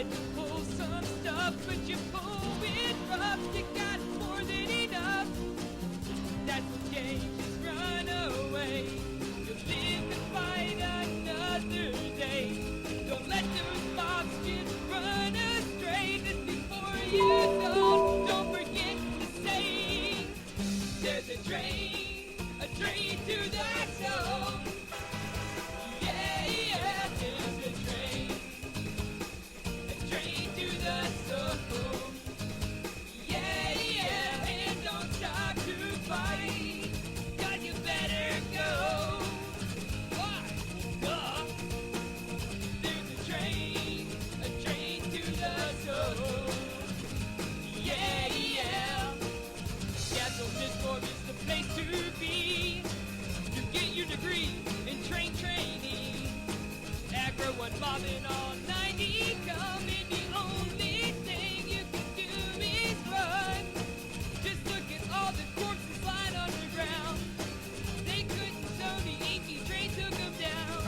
tried to pull some stuff, but you pull it rough. You got more than enough. That's okay, just run away. You'll live to fight another day. Don't let those mobs just run astray. Just before you go, don't forget to say, there's a train to the zone. Yeah, yeah, there's a train to the zone. Yeah, yeah, and don't stop to fight, 'cause you better go. Why? Duh. There's a train to the zone. Yeah, yeah. Castle Discord is the place to be. You get your degree in training. Aggro one mobbing all 90. Come in, the only thing you can do is run. Just look at all the corpses lying on the ground. They couldn't, so the inky train took them down.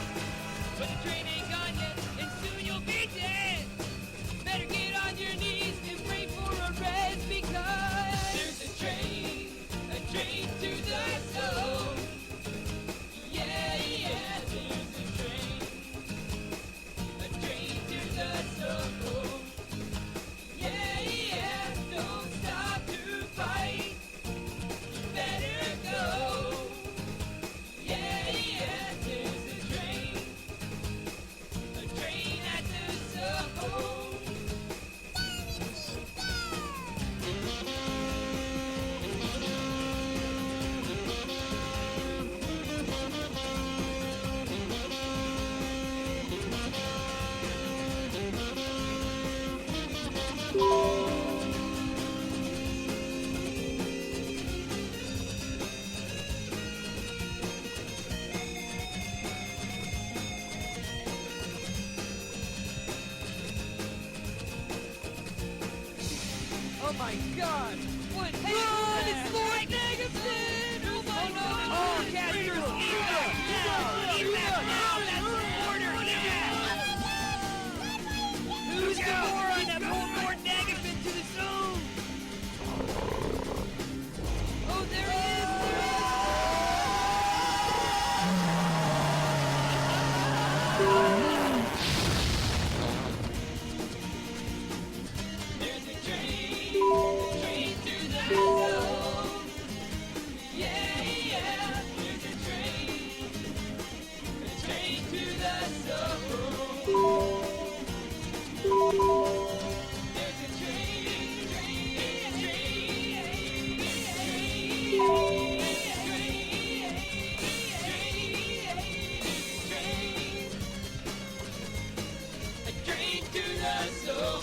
But the train ain't gone yet, and soon you'll be dead. Better get on your knees and pray for a rest, because there's a train to the zone. Yeah, yeah, there's a train to the zone. Yeah, yeah, don't stop to fight. You better go. Yeah, yeah, there's a train at the zone. Oh my god! What? Hey, run! It's Lord Negative! Oh my god! Oh, casters, eat that! Eat that now! That's the order! Yeah! Who's the moron that pulled Lord Negative to the zone? Oh, there he is! There's a train to the zone. Yeah, yeah, there's a train to the zone. There's a train to the zone.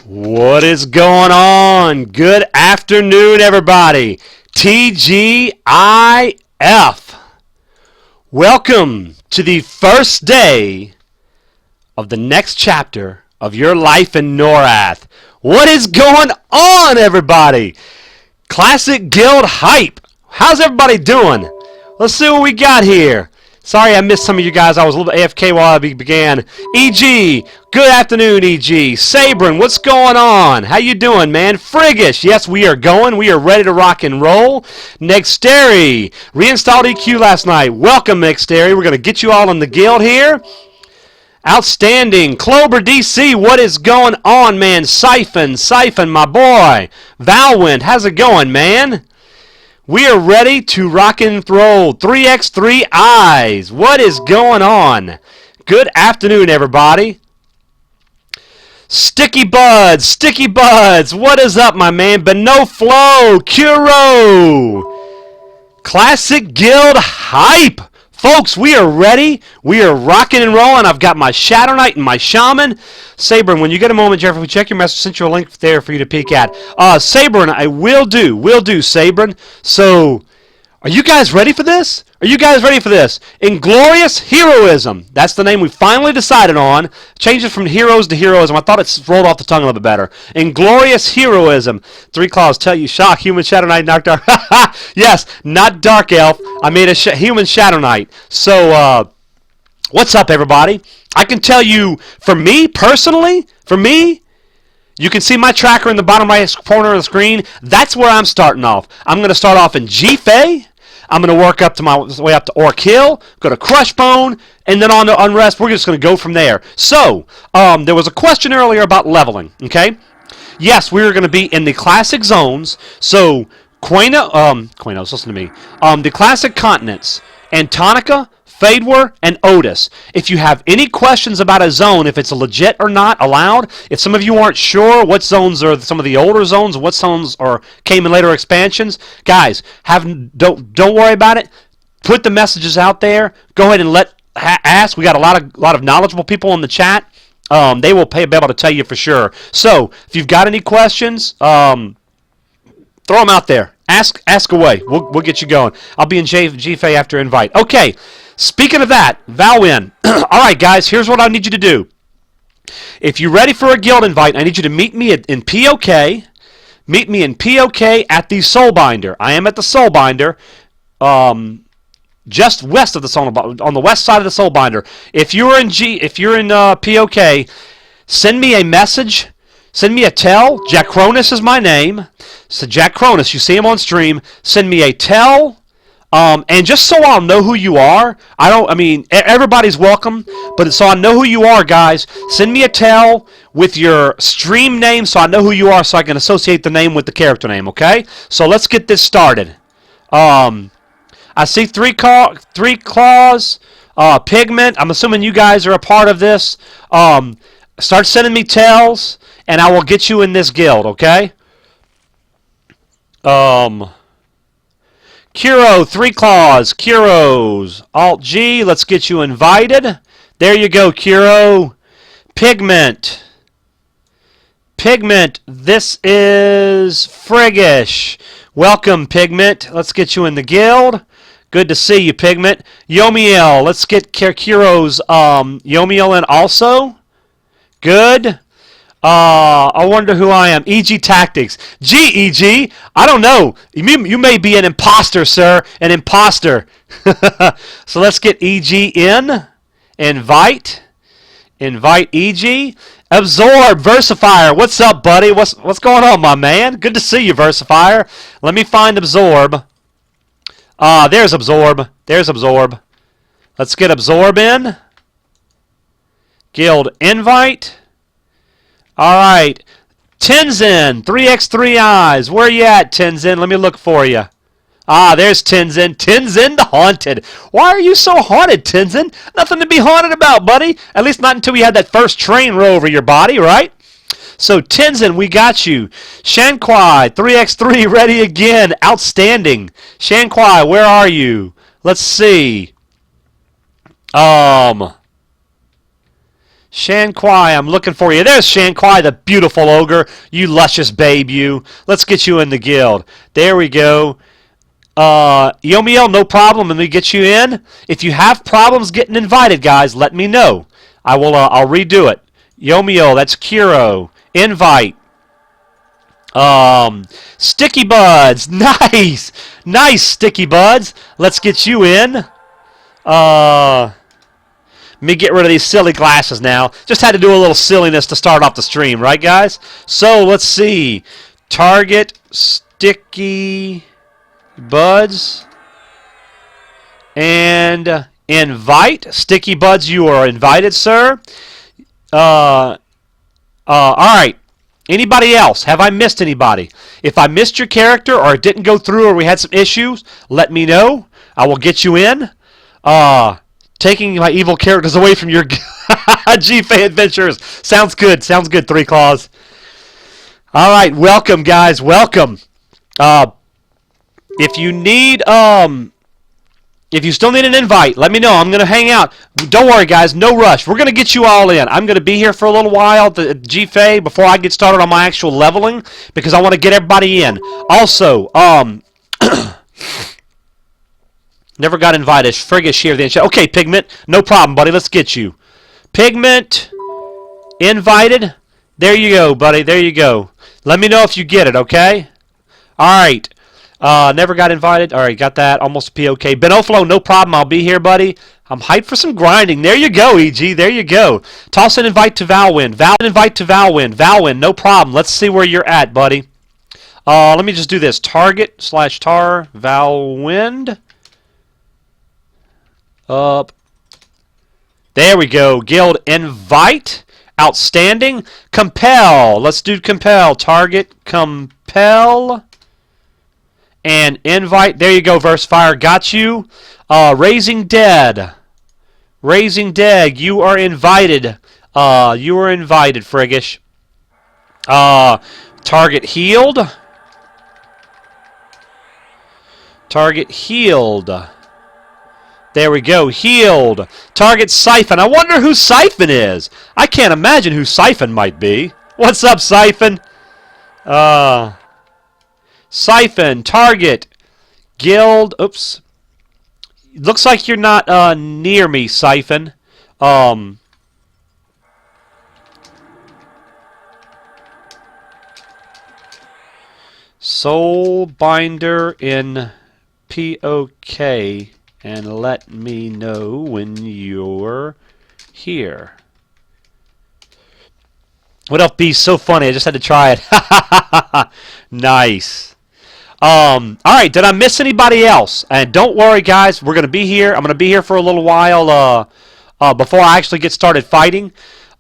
What is going on? Good afternoon, everybody. TGIF. Welcome to the first day of the next chapter of your life in Norath. What is going on, everybody? Classic Guild hype. How's everybody doing? Let's see what we got here. Sorry I missed some of you guys. I was a little AFK while I began. EG, good afternoon, EG. Sabrin, what's going on? How you doing, man? Friggish, yes, we are going. We are ready to rock and roll. Nexteri, reinstalled EQ last night. Welcome, Nexteri. We're going to get you all in the guild here. Outstanding. Clover DC, what is going on, man? Siphon, my boy. Valwind, how's it going, man? We are ready to rock and roll. 3x3 eyes. What is going on? Good afternoon, everybody. Sticky Buds. What is up, my man? Beno Flow. Kuro. Classic Guild hype. Folks, we are ready. We are rocking and rolling. I've got my Shadow Knight and my Shaman. Sabrin, when you get a moment, Jeffrey, check your message. Sent you a link there for you to peek at. Sabrin, I will do, Sabrin. So, are you guys ready for this? Inglorious Heroism. That's the name we finally decided on. Changed it from Heroes to Heroism. I thought it rolled off the tongue a little bit better. Inglorious Heroism. 3 claws tell you shock. Human Shadow Knight, Dark Dark. Yes, not Dark Elf. I made a human Shadow Knight. So, what's up, everybody? I can tell you, for me, personally, you can see my tracker in the bottom right corner of the screen. That's where I'm starting off. I'm going to start off in G-Fey. I'm going to work up to my way up to Orc Hill, go to Crushbone, and then on to Unrest. We're just going to go from there. So, there was a question earlier about leveling, okay? Yes, we are going to be in the classic zones. So, Quainos, listen to me. The classic continents, Antonica, Fadewar, and Otis. If you have any questions about a zone, if it's legit or not allowed, if some of you aren't sure what zones are some of the older zones, what zones came in later expansions, guys, don't worry about it. Put the messages out there. Go ahead and ask. We got a lot of knowledgeable people in the chat. They will be able to tell you for sure. So if you've got any questions, throw them out there. Ask away. We'll get you going. I'll be in GFA after invite. Okay. Speaking of that, Valwin. All right, guys, here's what I need you to do. If you're ready for a guild invite, I need you to meet me in POK. Meet me in POK at the Soulbinder. I am at the Soulbinder, just west of the Soulbinder, on the west side of the Soulbinder. If you're in POK, send me a message. Send me a tell. Jack Cronus is my name. So Jack Cronus, you see him on stream. Send me a tell. And just so I'll know who you are, everybody's welcome, but so I know who you are, guys, send me a tell with your stream name so I know who you are so I can associate the name with the character name, okay? So let's get this started. I see 3 claws, Pigment. I'm assuming you guys are a part of this. Start sending me tells, and I will get you in this guild, okay? Kuro, 3 claws, Kuros, Alt G, let's get you invited. There you go, Kuro. Pigment, this is Friggish. Welcome, Pigment. Let's get you in the guild. Good to see you, Pigment. Yomiel, let's get Kuro's Yomiel in also. Good. I wonder who I am. EG Tactics. GEG. I don't know. You may be an imposter, sir. An imposter. So let's get EG in. Invite EG. Absorb. Versifier. What's up, buddy? What's going on, my man? Good to see you, Versifier. Let me find Absorb. There's Absorb. Let's get Absorb in. Guild invite. All right, Tenzin, 3x3 eyes. Where you at, Tenzin? Let me look for you. There's Tenzin. Tenzin the Haunted. Why are you so haunted, Tenzin? Nothing to be haunted about, buddy. At least not until we had that first train roll over your body, right? So, Tenzin, we got you. Shankwai, 3x3, ready again. Outstanding. Shankwai, where are you? Let's see. Shankwai, I'm looking for you. There's Shankwai, the beautiful ogre. You luscious babe, you. Let's get you in the guild. There we go. Yomiel, no problem. Let me get you in. If you have problems getting invited, guys, let me know. I will. I'll redo it. Yomiel, that's Kiro. Invite. Sticky Buds. Nice. Nice, Sticky Buds. Let's get you in. Let me get rid of these silly glasses now. Just had to do a little silliness to start off the stream, right, guys? So, let's see. Target, Sticky Buds, and invite. Sticky Buds, you are invited, sir. All right. Anybody else? Have I missed anybody? If I missed your character or it didn't go through or we had some issues, let me know. I will get you in. Taking my evil characters away from your GFA adventures. Sounds good. Sounds good, Three Claws. All right. Welcome, guys. Welcome. If you need, if you still need an invite, let me know. I'm going to hang out. Don't worry, guys. No rush. We're going to get you all in. I'm going to be here for a little while at the GFA before I get started on my actual leveling because I want to get everybody in. Also, never got invited. Friggish here. Okay, Pigment. No problem, buddy. Let's get you. Pigment. Invited. There you go, buddy. There you go. Let me know if you get it, okay? All right. Never got invited. All right, got that. Almost a POK. Benoflo, no problem. I'll be here, buddy. I'm hyped for some grinding. There you go, EG. There you go. Toss an invite to Valwind. Invite to Valwind. Valwind, no problem. Let's see where you're at, buddy. Let me just do this. Target/tar Valwind. Up. There we go. Guild invite. Outstanding. Compel. Let's do compel. Target compel. And invite. There you go, Versefire. Got you. Raising Dead. Raising Dead. You are invited. You are invited, Friggish. Target healed. Target healed. There we go. Healed. Target Siphon. I wonder who Siphon is. I can't imagine who Siphon might be. What's up, Siphon? Siphon. Target. Guild. Oops. Looks like you're not near me, Siphon. Soul Binder in POK. And let me know when you're here. What up, B? So funny. I just had to try it. Nice. All right. Did I miss anybody else? And don't worry, guys. We're going to be here. I'm going to be here for a little while before I actually get started fighting.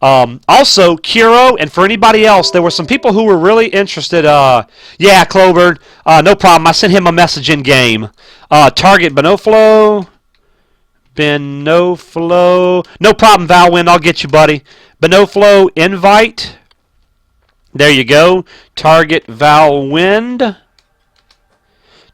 Also, Kiro, and for anybody else, there were some people who were really interested. Yeah, Clover. No problem. I sent him a message in-game. Target Benoflo. Benoflo. No problem, Valwind. I'll get you, buddy. Benoflo invite. There you go. Target Valwind.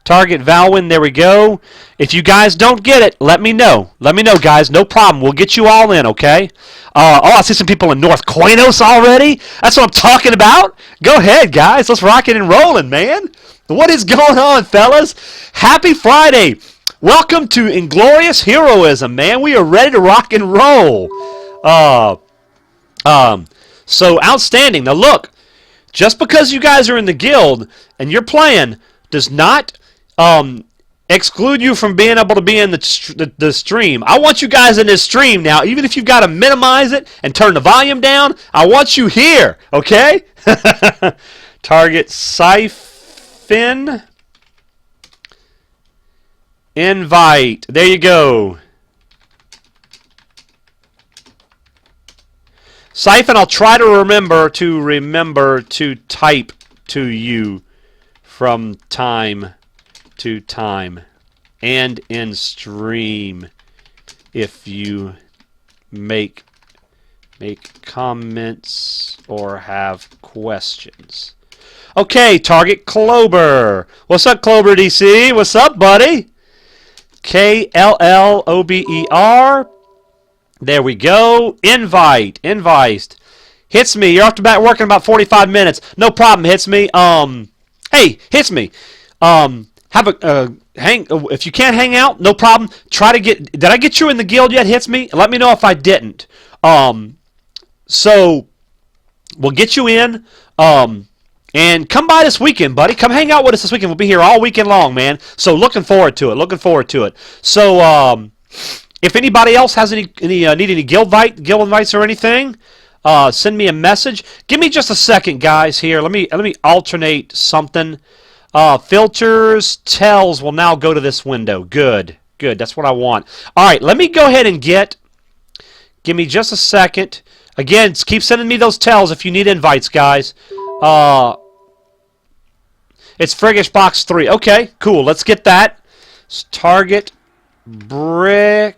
Target Valwind. There we go. If you guys don't get it, let me know. Let me know, guys. No problem. We'll get you all in, okay? I see some people in North Koinos already. That's what I'm talking about. Go ahead, guys. Let's rock it and rollin', man. What is going on, fellas? Happy Friday. Welcome to Inglorious Heroism, man. We are ready to rock and roll. So outstanding. Now, look. Just because you guys are in the guild and you're playing does not exclude you from being able to be in the stream. I want you guys in this stream now, even if you've got to minimize it and turn the volume down. I want you here, okay? Target Siphon. Invite. There you go. Siphon, I'll try to remember to type to you from time to time and in stream if you make comments or have questions. Okay, Target Clober. What's up, Clober DC? What's up, buddy? Kllober. There we go. Invite. Invite. Hits me. You're off to bat working about 45 minutes. No problem. Hits me. Hey, hits me. Have a hang. If you can't hang out, no problem. Try to get. Did I get you in the guild yet? Hits me. Let me know if I didn't. So we'll get you in. And come by this weekend, buddy. Come hang out with us this weekend. We'll be here all weekend long, man. So looking forward to it. Looking forward to it. So if anybody else has any need any guild invites or anything, send me a message. Give me just a second, guys. Here, let me alternate something. Filters tells will now go to this window. Good, good. That's what I want. All right, let me go ahead and get. Give me just a second. Again, keep sending me those tells if you need invites, guys. It's Friggish Box 3. Okay, cool. Let's get that. Target brick.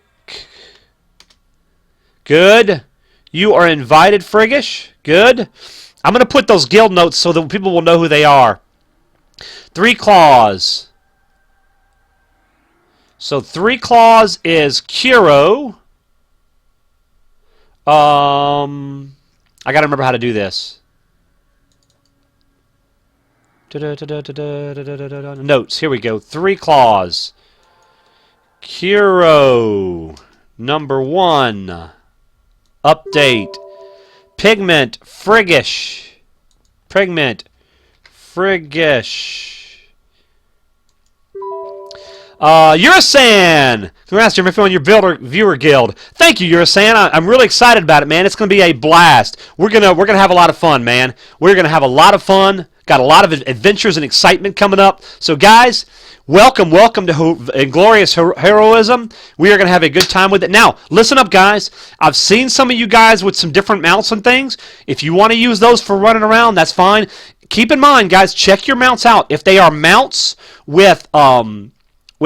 Good. You are invited, Friggish. Good. I'm going to put those guild notes so that people will know who they are. 3 Claws. So 3 Claws is Kuro. I got to remember how to do this. Notes. Here we go. 3 Claws. Kuro. Number 1. Update. Pigment. Friggish. Pigment. Friggish. Urasan! Congrats, Jimmy, on your viewer guild. Thank you, Urasan. I'm really excited about it, man. It's going to be a blast. We're gonna have a lot of fun, man. We're gonna have a lot of fun. Got a lot of adventures and excitement coming up. So, guys, welcome to Inglorious Heroism. We are gonna have a good time with it. Now, listen up, guys. I've seen some of you guys with some different mounts and things. If you want to use those for running around, that's fine. Keep in mind, guys, check your mounts out. If they are mounts with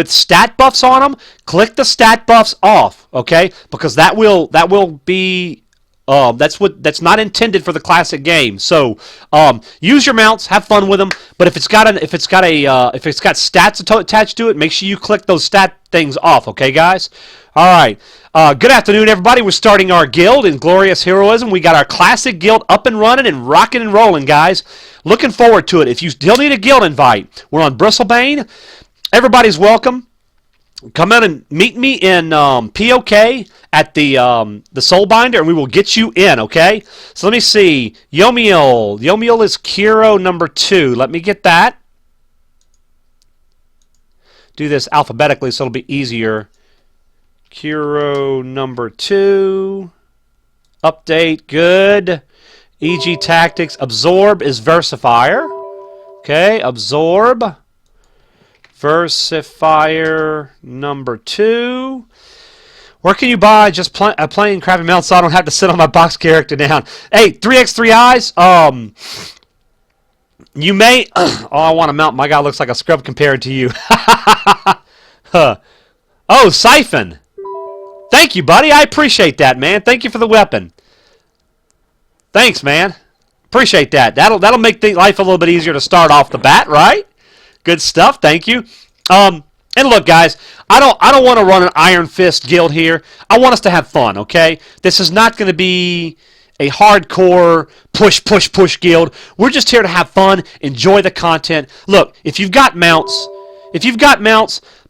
stat buffs on them, click the stat buffs off, okay? Because that will be that's not intended for the classic game. So use your mounts, have fun with them. But if it's got stats attached to it, make sure you click those stat things off, okay, guys? All right. Good afternoon, everybody. We're starting our guild in Glorious Heroism. We got our classic guild up and running and rocking and rolling, guys. Looking forward to it. If you still need a guild invite, we're on Bristlebane. Everybody's welcome. Come out and meet me in POK at the Soulbinder, and we will get you in, okay? So let me see. Yomiel. Yomiel is Kuro number 2. Let me get that. Do this alphabetically so it'll be easier. Kuro number 2. Update. Good. EG Tactics. Absorb is Versifier. Okay, Absorb. Versifier number 2. Where can you buy just plain crappy mount so I don't have to sit on my box character down? Hey, 3x3 eyes. You may. Oh, I want to mount. My guy looks like a scrub compared to you. Huh. Oh, Siphon. Thank you, buddy. I appreciate that, man. Thank you for the weapon. Thanks, man. Appreciate that. That'll make life a little bit easier to start off the bat, right? Good stuff. Thank you. And look, guys, I don't want to run an Iron Fist guild here. I want us to have fun, okay? This is not going to be a hardcore push guild. We're just here to have fun, enjoy the content. Look, if you've got mounts,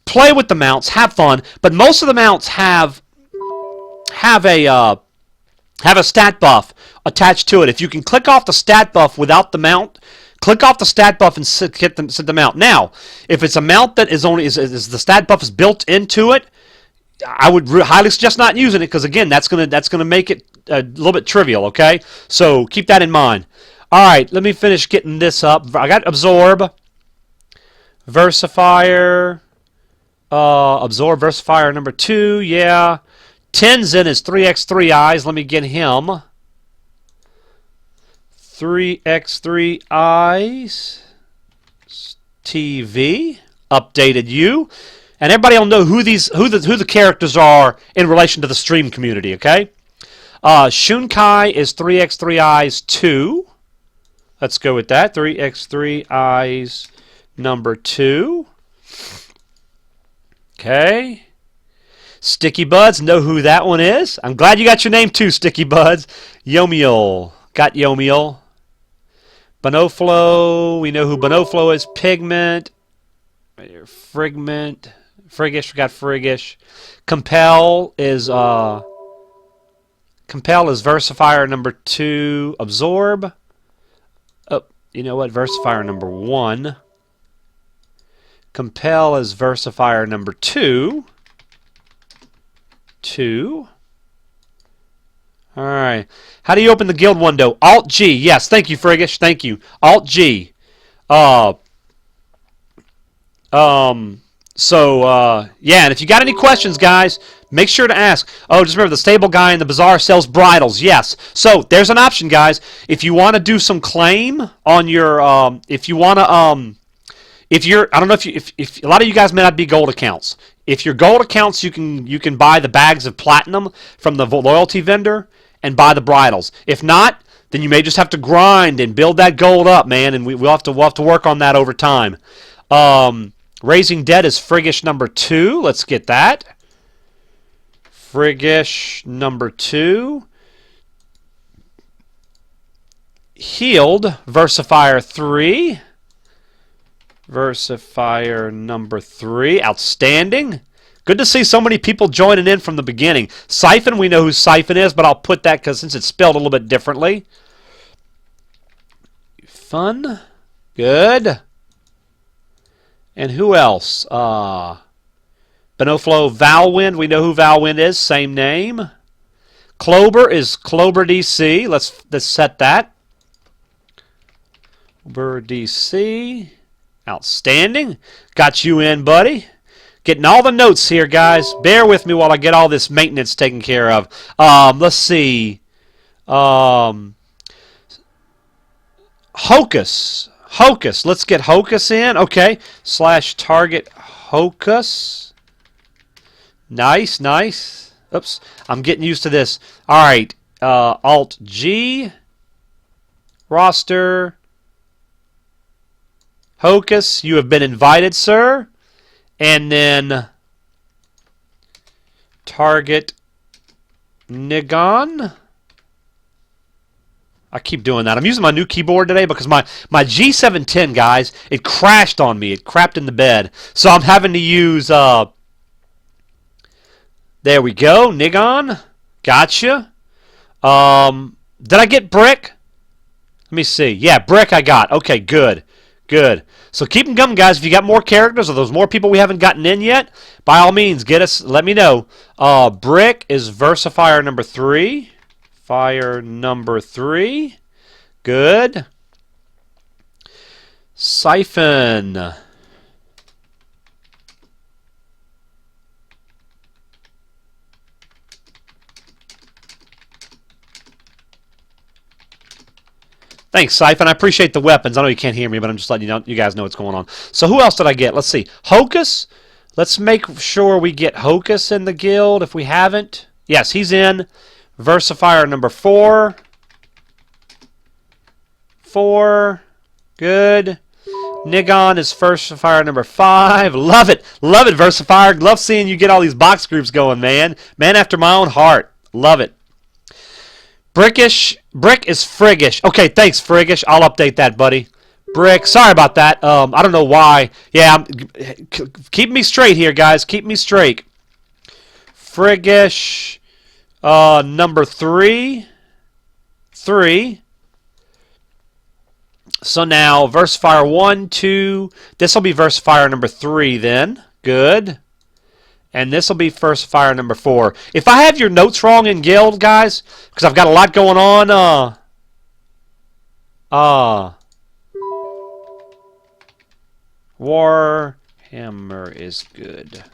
play with the mounts, have fun. But most of the mounts have a stat buff attached to it. If you can click off the stat buff without the mount, click off the stat buff and set them out. Now, if it's a mount that is the stat buff is built into it, I would highly suggest not using it because again, that's gonna make it a little bit trivial. Okay, so keep that in mind. All right, let me finish getting this up. I got Absorb, Versifier, Absorb, Versifier number 2. Yeah, Tenzin is 3x3 eyes. Let me get him. 3x3 eyes. TV updated you, and everybody will know who the characters are in relation to the stream community. Okay, Shunkai is 3x3 eyes 2. Let's go with that. 3x3 eyes number 2. Okay. Sticky Buds, know who that one is. I'm glad you got your name too, Sticky Buds. Yomiel, got Yomiel. Bonoflo, we know who Bonoflo is. Pigment, right here, Frigment, Friggish, we got Friggish. Compel is Versifier number 2. Absorb. Oh, you know what? Versifier number 1. Compel is Versifier number 2. 2. All right. How do you open the guild window? Alt G. Yes. Thank you, Friggish. Thank you. Alt G. Yeah. And if you got any questions, guys, make sure to ask. Oh, just remember the stable guy in the bazaar sells bridles. Yes. So there's an option, guys. If you want to do some claim on your, if you want to, if you're, I don't know if a lot of you guys may not be gold accounts. If you're gold accounts, you can buy the bags of platinum from the loyalty vendor and buy the bridles. If not, then you may just have to grind and build that gold up, man. And we'll have to work on that over time. Raising Dead is Friggish number 2. Let's get that. Friggish number 2. Healed Versifier 3. Versifier number 3. Outstanding. Good to see so many people joining in from the beginning. Siphon, we know who Siphon is, but I'll put that because since it's spelled a little bit differently. Fun. Good. And who else? Benoflo Valwind. We know who Valwind is. Same name. Clober is Clober DC. Let's set that. Clober DC. Outstanding. Got you in, buddy. Getting all the notes here, guys. Bear with me while I get all this maintenance taken care of. Let's see. Hocus. Hocus. Let's get Hocus in. Okay. /target Hocus. Nice, nice. Oops. I'm getting used to this. All right. Alt G. Roster. Hocus, you have been invited, sir. And then target Nigon. I keep doing that. I'm using my new keyboard today because my G710, guys, it crashed on me. It crapped in the bed. So I'm having to use, there we go, Nigon. Gotcha. Did I get Brick? Let me see. Yeah, Brick I got. Okay, good. Good. So keep them coming, guys. If you got more characters or there's more people we haven't gotten in yet, by all means, get us. Let me know. Brick is Versifier number 3. Fire number 3. Good. Siphon. Thanks, Siphon. I appreciate the weapons. I know you can't hear me, but I'm just letting you guys know what's going on. So who else did I get? Let's see. Hocus. Let's make sure we get Hocus in the guild if we haven't. Yes, he's in. Versifier number 4. 4. Good. Nigon is Versifier number 5. Love it. Love it, Versifier. Love seeing you get all these box groups going, man. Man after my own heart. Love it. Brick is Friggish. Okay, thanks, Friggish. I'll update that, buddy. Brick. Sorry about that. I don't know why. Yeah, keep me straight here, guys. Keep me straight. Friggish. Number 3. 3. So now, Versifier 1, 2. This will be Versifier number 3 then. Good. And this will be Versifier number 4. If I have your notes wrong in guild, guys, because I've got a lot going on, Warhammer is good.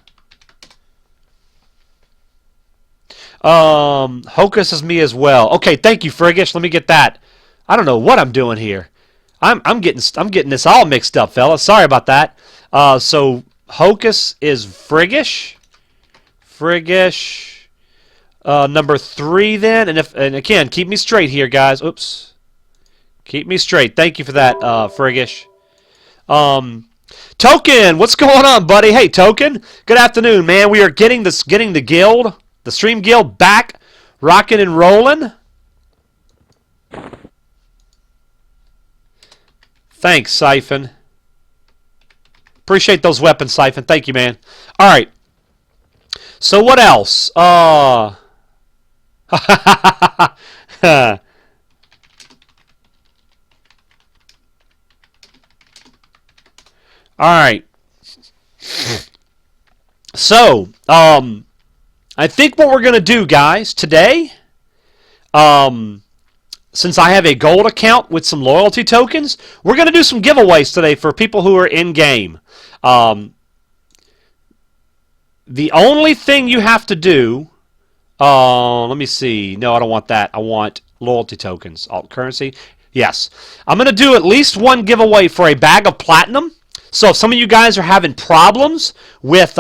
Hocus is me as well. Okay, thank you, Friggish. Let me get that. I don't know what I'm doing here. I'm getting this all mixed up, fellas. Sorry about that. So Hocus is Friggish. Friggish. Number 3 then, and again, keep me straight here, guys. Oops. Keep me straight. Thank you for that, Friggish. Token, what's going on, buddy? Hey, Token. Good afternoon, man. We are getting the guild, the stream guild back, rocking and rolling. Thanks, Siphon. Appreciate those weapons, Siphon. Thank you, man. All right. So what else? All right. So, I think what we're going to do, guys, today, since I have a gold account with some loyalty tokens, we're going to do some giveaways today for people who are in-game. The only thing you have to do, let me see. No, I don't want that. I want loyalty tokens. Alt currency. Yes. I'm going to do at least one giveaway for a bag of platinum. So if some of you guys are having problems with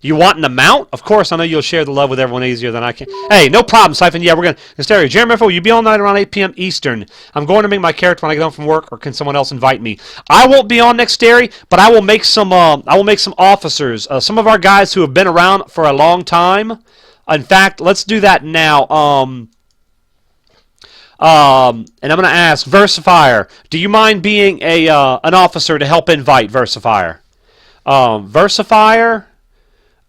you wanting a mount, of course, I know you'll share the love with everyone easier than I can. Hey, no problem, Siphon. Yeah, we're going to stay here. Jeremy, will you be on night around 8 p.m. Eastern? I'm going to make my character when I get home from work, or can someone else invite me? I won't be on next dairy, but I will make some officers. Some of our guys who have been around for a long time. In fact, let's do that now. And I'm going to ask Versifier, do you mind being an officer to help invite Versifier? Versifier,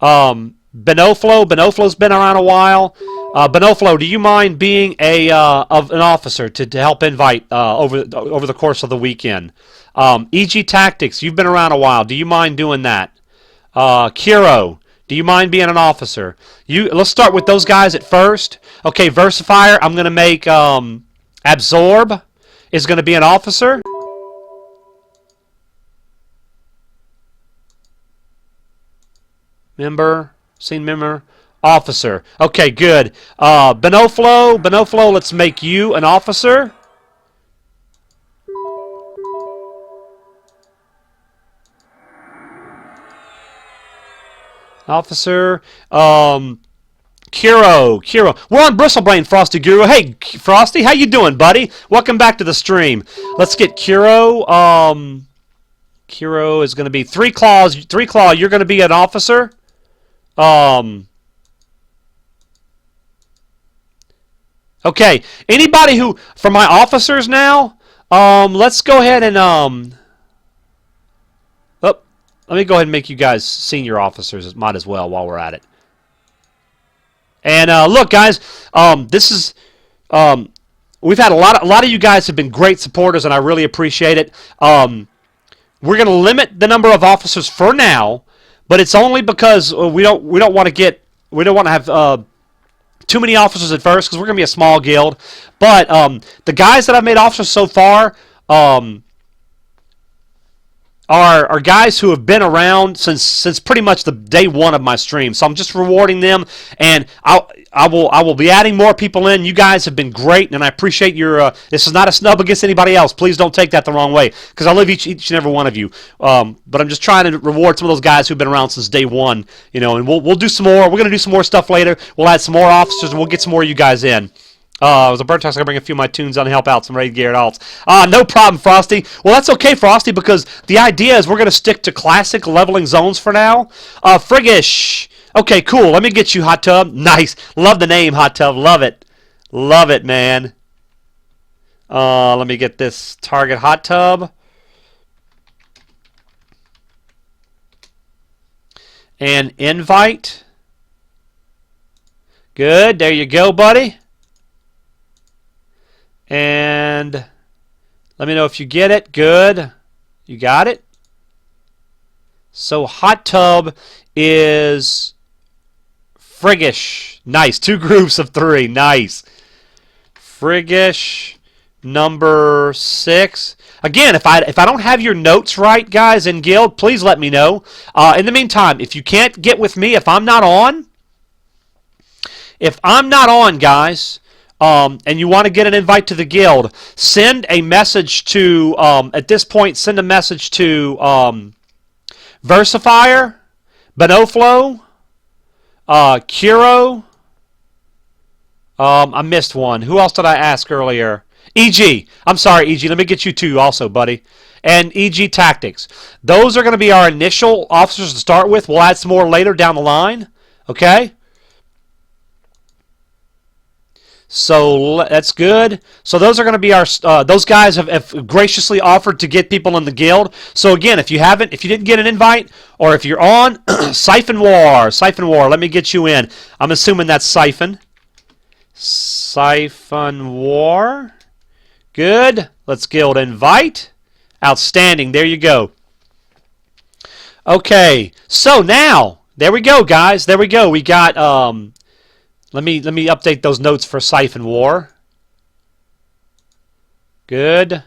Benoflo. Benoflo's been around a while. Benoflo, do you mind being an officer to help invite over the course of the weekend? EG Tactics, you've been around a while. Do you mind doing that? Kiro, do you mind being an officer? Let's start with those guys at first. Okay, Versifier, I'm going to make Absorb is going to be an officer. Member, scene member, officer. Okay, good. Benoflo, let's make you an officer. Officer. Kiro. We're on Bristlebrain, Frosty Guru. Hey, Frosty, how you doing, buddy? Welcome back to the stream. Let's get Kiro. Kiro is going to be 3 Claws. 3 Claw, you're going to be an officer. Okay, anybody who, for my officers now, let's go ahead and, let me go ahead and make you guys senior officers. Might as well while we're at it. And look, guys, this is we've had a lot of you guys have been great supporters, and I really appreciate it. We're going to limit the number of officers for now, but it's only because we don't want to have too many officers at first, because we're going to be a small guild. But the guys that I've made officers so far are guys who have been around since pretty much the day one of my stream. So I'm just rewarding them, and I will be adding more people in. You guys have been great, and I appreciate your. This is not a snub against anybody else. Please don't take that the wrong way, because I love each and every one of you. But I'm just trying to reward some of those guys who've been around since day one. And we'll do some more. We're gonna do some more stuff later. We'll add some more officers, and we'll get some more of you guys in. It was a bird toss. I bring a few of my tunes on to help out some Raid Garrett alts. No problem, Frosty. Well, that's okay, Frosty, because the idea is we're going to stick to classic leveling zones for now. Friggish. Okay, cool. Let me get you, Hot Tub. Nice. Love the name, Hot Tub. Love it. Love it, man. Let me get this target Hot Tub. And invite. Good. There you go, buddy. And let me know if you get it. Good. You got it? So Hot Tub is Friggish. Nice. 2 groups of 3. Nice. Friggish number 6. Again, if I don't have your notes right, guys, in guild, please let me know. In the meantime, if you can't get with me, if I'm not on, guys, and you want to get an invite to the guild, send a message to, at this point, send a message to Versifier, Benoflo, Kiro. I missed one. Who else did I ask earlier? EG. I'm sorry, EG. Let me get you 2 also, buddy. and EG Tactics. Those are going to be our initial officers to start with. We'll add some more later down the line. Okay? So that's good. So those are going to be our. Those guys have graciously offered to get people in the guild. So again, if you didn't get an invite, or if you're on Siphon War, let me get you in. I'm assuming that's Siphon. Siphon War. Good. Let's guild invite. Outstanding. There you go. Okay. So now, there we go, guys. There we go. We got. Let me update those notes for Siphon War. Good.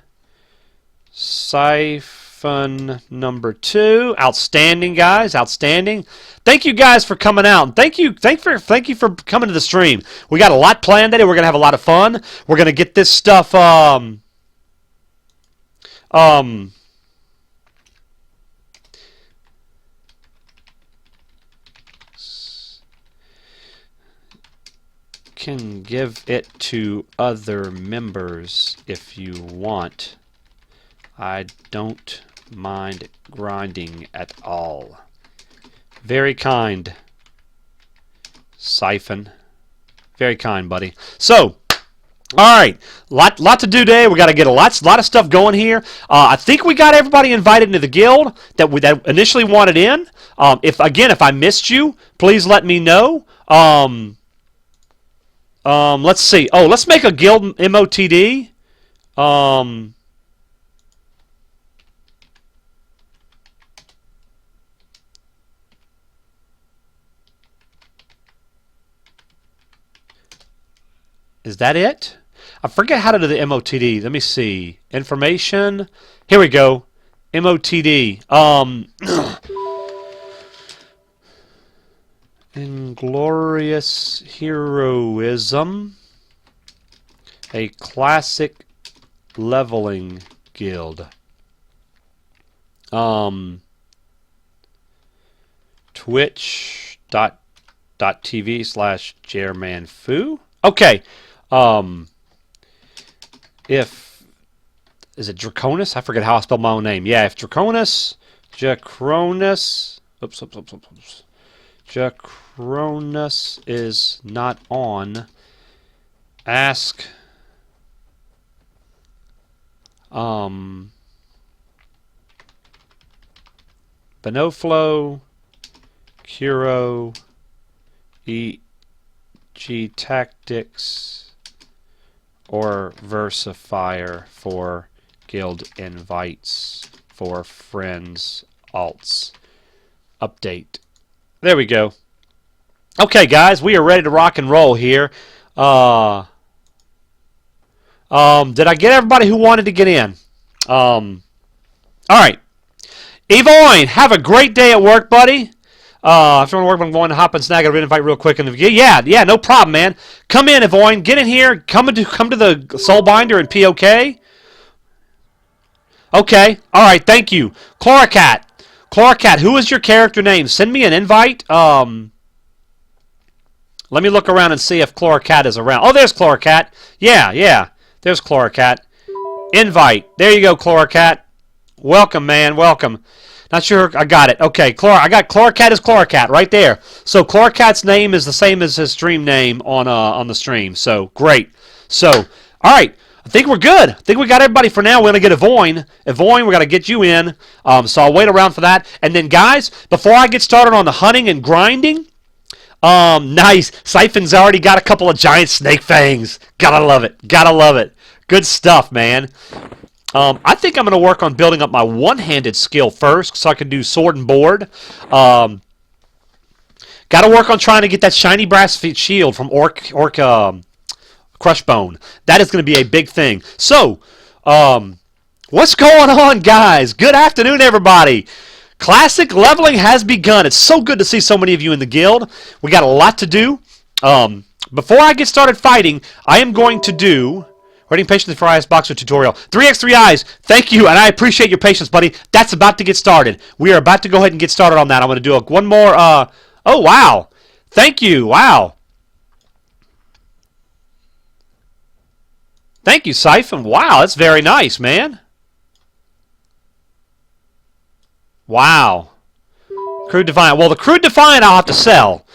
Siphon number 2. Outstanding, guys. Outstanding. Thank you guys for coming out. Thank you for coming to the stream. We got a lot planned today. We're gonna have a lot of fun. We're gonna get this stuff can give it to other members if you want. I don't mind grinding at all. Very kind, Siphon. Very kind, buddy. So, all right, lot to do today. We got to get a lot of stuff going here. I think we got everybody invited into the guild that initially wanted in. If I missed you, please let me know. Let's see. Oh, let's make a guild MOTD. Is that it? I forget how to do the MOTD. Let me see. Information. Here we go. MOTD. Inglorious Heroism. A classic leveling guild. Twitch.tv/Jermanfu. Okay. Is it Draconis? I forget how I spell my own name. Yeah, if Draconis. Oops. Jacronus is not on. Ask Benoflo, Curo, EG Tactics, or Versifier for guild invites for friends alts. Update. There we go. Okay, guys, we are ready to rock and roll here. Did I get everybody who wanted to get in? All right. Evoin, have a great day at work, buddy. If you want to work, I'm going to hop and snag an invite real quick in the yeah, no problem, man. Come in, Evoin. Get in here. Come to the Soulbinder and POK. Okay. All right. Thank you, Chlorocat. Chlorocat, who is your character name? Send me an invite. Let me look around and see if Chlorocat is around. Oh, there's Chlorocat. Yeah. There's Chlorocat. Invite. There you go, Chlorocat. Welcome, man. Welcome. Not sure. I got it. Okay, I got Chlorocat is Chlorocat right there. So Chlorocat's name is the same as his stream name on the stream. So great. So all right. I think we're good. I think we got everybody for now. We're going to get Evoin. Evoin, we're going to get you in. So I'll wait around for that. And then, guys, before I get started on the hunting and grinding, nice. Siphon's already got a couple of giant snake fangs. Gotta love it. Gotta love it. Good stuff, man. I think I'm going to work on building up my one-handed skill first so I can do sword and board. Got to work on trying to get that shiny brass shield from Orc Crushbone. That is going to be a big thing. So, what's going on, guys? Good afternoon, everybody. Classic leveling has begun. It's so good to see so many of you in the guild. We got a lot to do. Before I get started fighting, I am going to do waiting patiently for Iceboxer tutorial. 3x3 eyes, thank you, and I appreciate your patience, buddy. That's about to get started. We are about to go ahead and get started on that. I'm going to do one more. Oh, wow. Thank you. Wow. Thank you, Siphon. Wow, that's very nice, man. Wow. Crude Defiant. Well, the Crude Defiant I'll have to sell.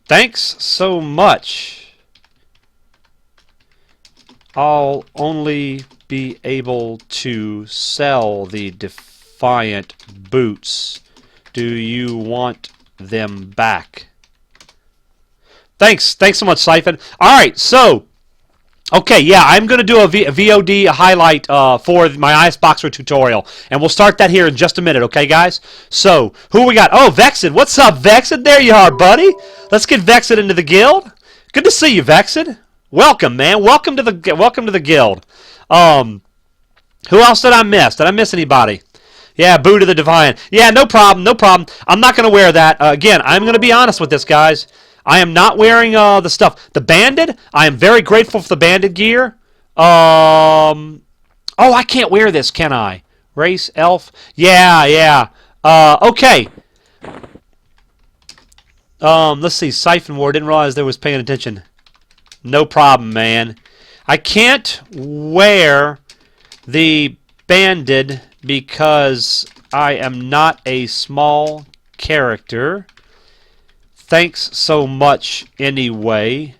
Thanks so much. I'll only be able to sell the Defiant boots. Do you want them back? Thanks so much, Siphon. All right, so okay, yeah, I'm going to do a VOD highlight for my IS Boxer tutorial, and we'll start that here in just a minute, okay, guys? So, who we got? Oh, Vexed. What's up, Vexed? There you are, buddy. Let's get Vexed into the guild. Good to see you, Vexed. Welcome, man. Welcome to the guild. Who else did I miss? Did I miss anybody? Yeah, Boo to the Defiant. Yeah, no problem, no problem. I'm not going to wear that. Again, I'm going to be honest with this, guys. I am not wearing the stuff. The Banded, I am very grateful for the Banded gear. Oh, I can't wear this, can I? Race, Elf. Yeah. Okay. Let's see. Siphon War. Didn't realize there was paying attention. No problem, man. I can't wear the Banded because I am not a small character. Thanks so much anyway.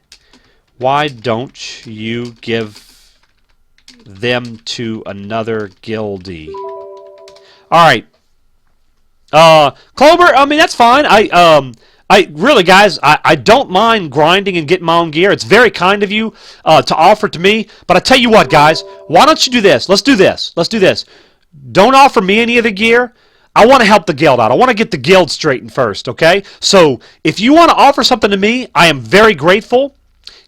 Why don't you give them to another guildie? Alright. Clover, I mean, that's fine. I really, guys, I don't mind grinding and getting my own gear. It's very kind of you to offer it to me. But I tell you what, guys, why don't you do this? Let's do this. Let's do this. Don't offer me any of the gear. I want to help the guild out. I want to get the guild straightened first, okay? So if you want to offer something to me, I am very grateful.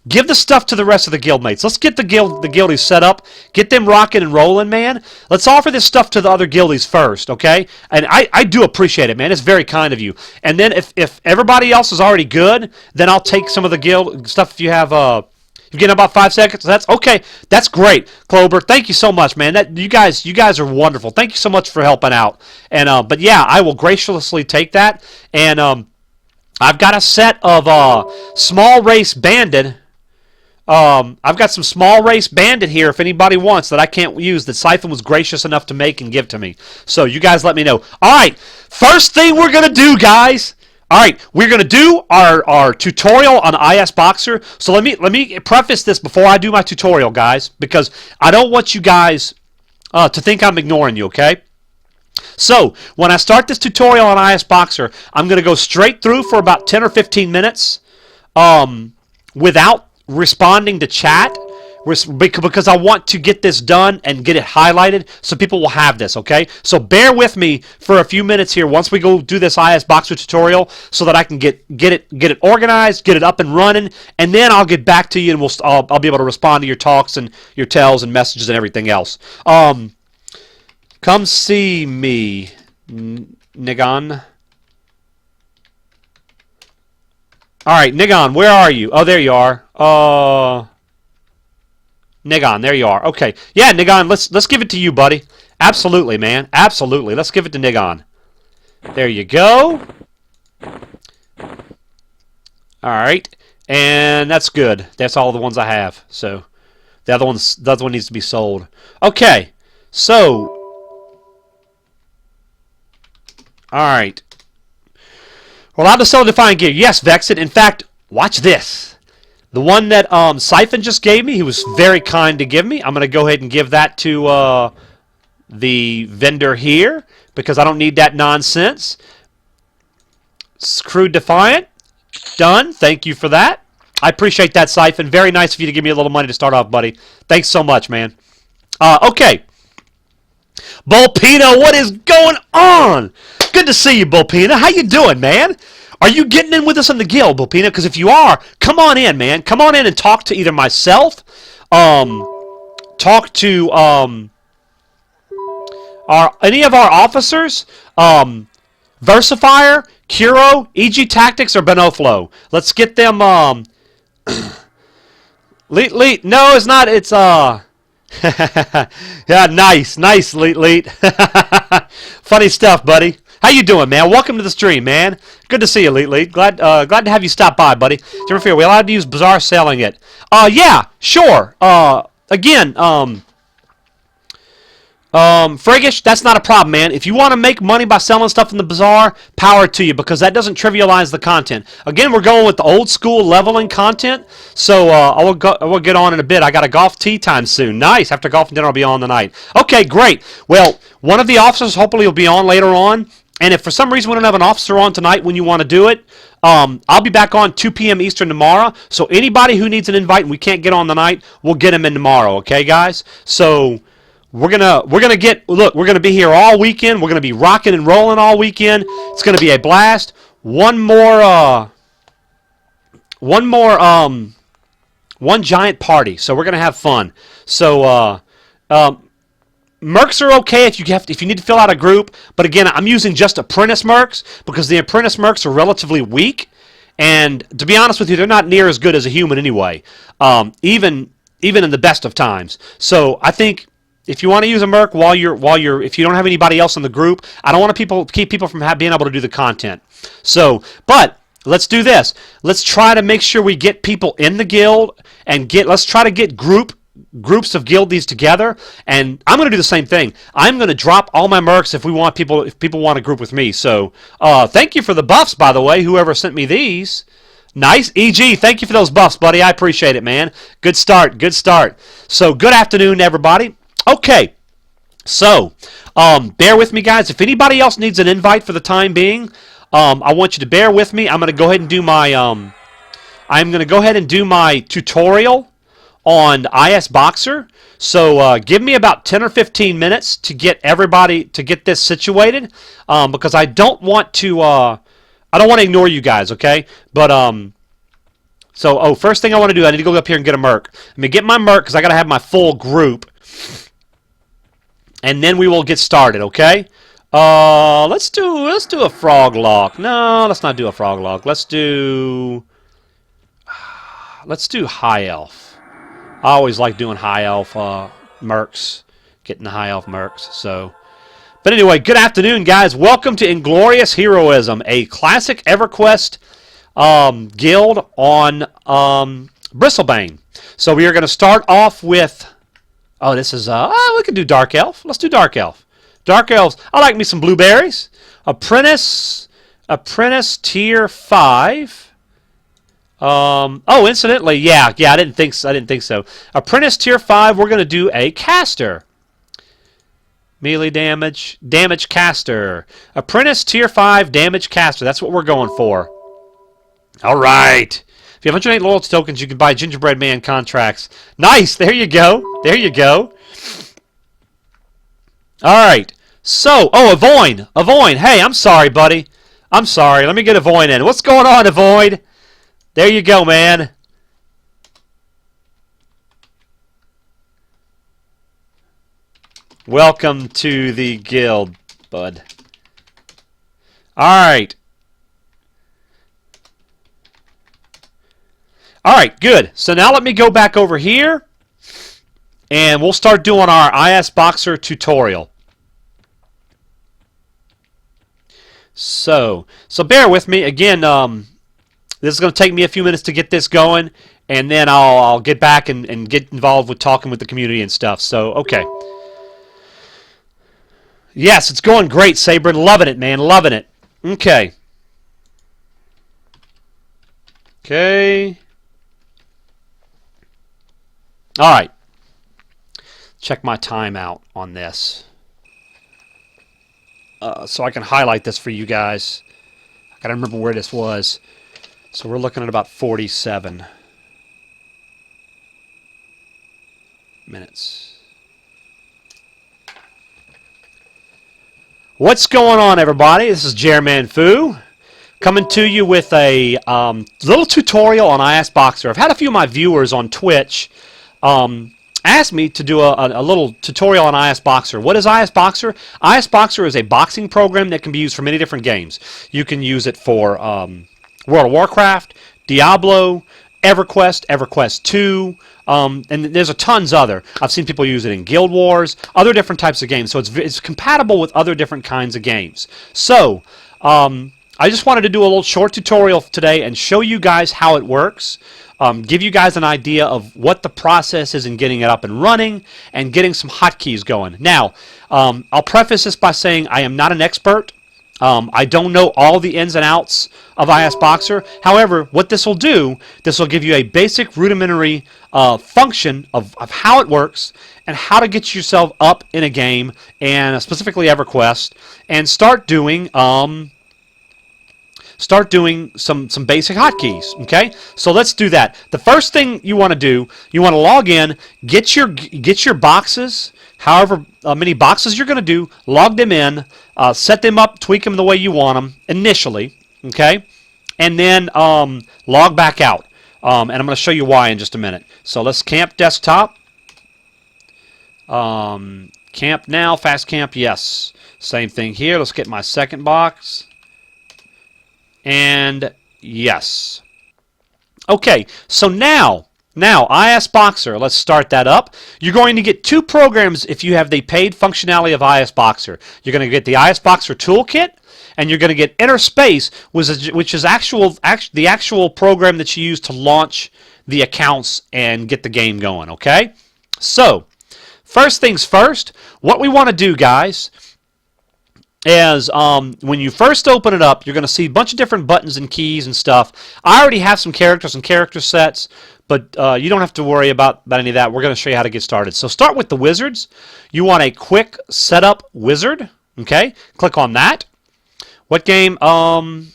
Give the stuff to the rest of the guildmates. Let's get the guildies set up. Get them rocking and rolling, man. Let's offer this stuff to the other guildies first, okay? And I do appreciate it, man. It's very kind of you. And then if everybody else is already good, then I'll take some of the guild stuff if you have... You get about 5 seconds. That's okay. That's great, Clover. Thank you so much, man. You guys are wonderful. Thank you so much for helping out. And but yeah, I will graciously take that. And I've got a set of small race banded. I've got some small race banded here. If anybody wants that, I can't use that Siphon was gracious enough to make and give to me. So you guys let me know. All right, first thing we're gonna do, guys. All right, we're going to do our tutorial on IS Boxer. So let me preface this before I do my tutorial, guys, because I don't want you guys to think I'm ignoring you, okay? So when I start this tutorial on IS Boxer, I'm going to go straight through for about 10 or 15 minutes without responding to chat, because I want to get this done and get it highlighted so people will have this, okay? So bear with me for a few minutes here once we go do this IS Boxer tutorial so that I can get it organized, get it up and running, and then I'll get back to you and I'll be able to respond to your talks and your tells and messages and everything else. Come see me, Nigon. All right, Nigon, where are you? Oh, there you are. Nigon, there you are. Okay. Yeah, Nigon, let's give it to you, buddy. Absolutely, man. Absolutely. Let's give it to Nigon. There you go. All right. And that's good. That's all the ones I have. So the other one needs to be sold. Okay. So all right. We're allowed to sell Defiant gear. Yes, Vexed. In fact, watch this. The one that Siphon just gave me, he was very kind to give me. I'm going to go ahead and give that to the vendor here because I don't need that nonsense. Crude Defiant. Done. Thank you for that. I appreciate that, Siphon. Very nice of you to give me a little money to start off, buddy. Thanks so much, man. Okay. Bulpino, what is going on? Good to see you, Bulpino. How you doing, man? Are you getting in with us in the guild, Bulpino? Because if you are, come on in, man. Come on in and talk to either myself, talk to any of our officers, Versifier, Curo, EG Tactics, or Benoflo. Let's get them, Leet. No, it's not. It's, yeah, nice, Leet. Funny stuff, buddy. How you doing, man? Welcome to the stream, man. Good to see you, Leet. Glad to have you stop by, buddy. Don't fear, we allowed to use Bazaar selling it. Yeah, sure. Again, Friggish, that's not a problem, man. If you want to make money by selling stuff in the bazaar, power to you, because that doesn't trivialize the content. Again, we're going with the old school leveling content, so I will get on in a bit. I got a golf tee time soon. Nice. After golf and dinner, I'll be on tonight. Okay, great. Well, one of the officers hopefully will be on later on, and if for some reason we don't have an officer on tonight when you want to do it, I'll be back on 2 p.m. Eastern tomorrow, so anybody who needs an invite and we can't get on tonight, we'll get them in tomorrow, okay, guys? So we're gonna be here all weekend. We're gonna be rocking and rolling all weekend. It's gonna be a blast. One giant party. So we're gonna have fun. So mercs are okay if you need to fill out a group, but again, I'm using just apprentice mercs because the apprentice mercs are relatively weak, and to be honest with you, they're not near as good as a human anyway. Even in the best of times. So I think if you want to use a merc if you don't have anybody else in the group, I don't want to keep people from being able to do the content. So, but let's do this. Let's try to make sure we get people in the guild and let's try to get groups of guildies together. And I'm going to do the same thing. I'm going to drop all my mercs if people want to group with me. So, thank you for the buffs, by the way, whoever sent me these. Nice. EG, thank you for those buffs, buddy. I appreciate it, man. Good start. Good start. So, good afternoon, everybody. Okay. So, bear with me, guys. If anybody else needs an invite for the time being, I want you to bear with me. I'm going to go ahead and do my tutorial on IS Boxer. So, give me about 10 or 15 minutes to get this situated, because I don't want to ignore you guys, okay? But first thing I want to do, I need to go up here and get a merc. Let me get my merc because I got to have my full group, and then we will get started, okay? Let's do a frog lock. No, let's not do a frog lock. Let's do high elf. I always like doing high elf mercs, getting the high elf mercs. So. But anyway, good afternoon, guys. Welcome to Inglorious Heroism, a classic EverQuest guild on Bristlebane. So we are going to start off with... Oh, this is... we can do Dark Elf. Let's do Dark Elf. Dark Elves. I like me some blueberries. Apprentice Tier 5. Incidentally, yeah, I didn't think so. Apprentice Tier 5, we're going to do a caster. Melee damage caster. Apprentice Tier 5 damage caster. That's what we're going for. All right. If you have 108 loyalty tokens, you can buy Gingerbread Man contracts. Nice. There you go. There you go. All right. So, Avoid. Avoid. Hey, I'm sorry, buddy. I'm sorry. Let me get Avoid in. What's going on, Avoid? There you go, man. Welcome to the guild, bud. Alright. Alright, good. So now let me go back over here, and we'll start doing our IS Boxer tutorial. So bear with me. Again, this is going to take me a few minutes to get this going, and then I'll get back and get involved with talking with the community and stuff. So, okay. Yes, it's going great, Sabrin. Loving it, man. Loving it. Okay. Okay. All right. Check my timeout on this. So I can highlight this for you guys. I got to remember where this was. So we're looking at about 47 minutes. What's going on, everybody? This is Jerman Fu coming to you with a little tutorial on IS Boxer. I've had a few of my viewers on Twitch ask me to do a little tutorial on IS Boxer. What is IS Boxer? IS Boxer is a boxing program that can be used for many different games. You can use it for World of Warcraft, Diablo, EverQuest, EverQuest 2, and there's a tons other. I've seen people use it in Guild Wars, other different types of games. So it's compatible with other different kinds of games. So I just wanted to do a little short tutorial today and show you guys how it works. give you guys an idea of what the process is in getting it up and running and getting some hotkeys going. Now, I'll preface this by saying I am not an expert. I don't know all the ins and outs of ISBoxer. However, what this will do, this will give you a basic rudimentary function of how it works and how to get yourself up in a game, and specifically EverQuest, and start doing some basic hotkeys. Okay, so let's do that. The first thing you want to do, you want to log in, get your boxes, however many boxes you're going to do, log them in, set them up, tweak them the way you want them initially. Okay, and then log back out. And I'm going to show you why in just a minute. So let's camp desktop. Camp now, fast camp, yes. Same thing here. Let's get my second box. And yes. Okay, so now ISBoxer, let's start that up. You're going to get two programs if you have the paid functionality of ISBoxer. You're going to get the ISBoxer Toolkit, and you're going to get Interspace, which is the actual program that you use to launch the accounts and get the game going, okay? So, first things first, what we want to do, guys, is when you first open it up, you're going to see a bunch of different buttons and keys and stuff. I already have some characters and character sets, but you don't have to worry about any of that. We're going to show you how to get started. So start with the wizards. You want a quick setup wizard, okay? Click on that. What game? And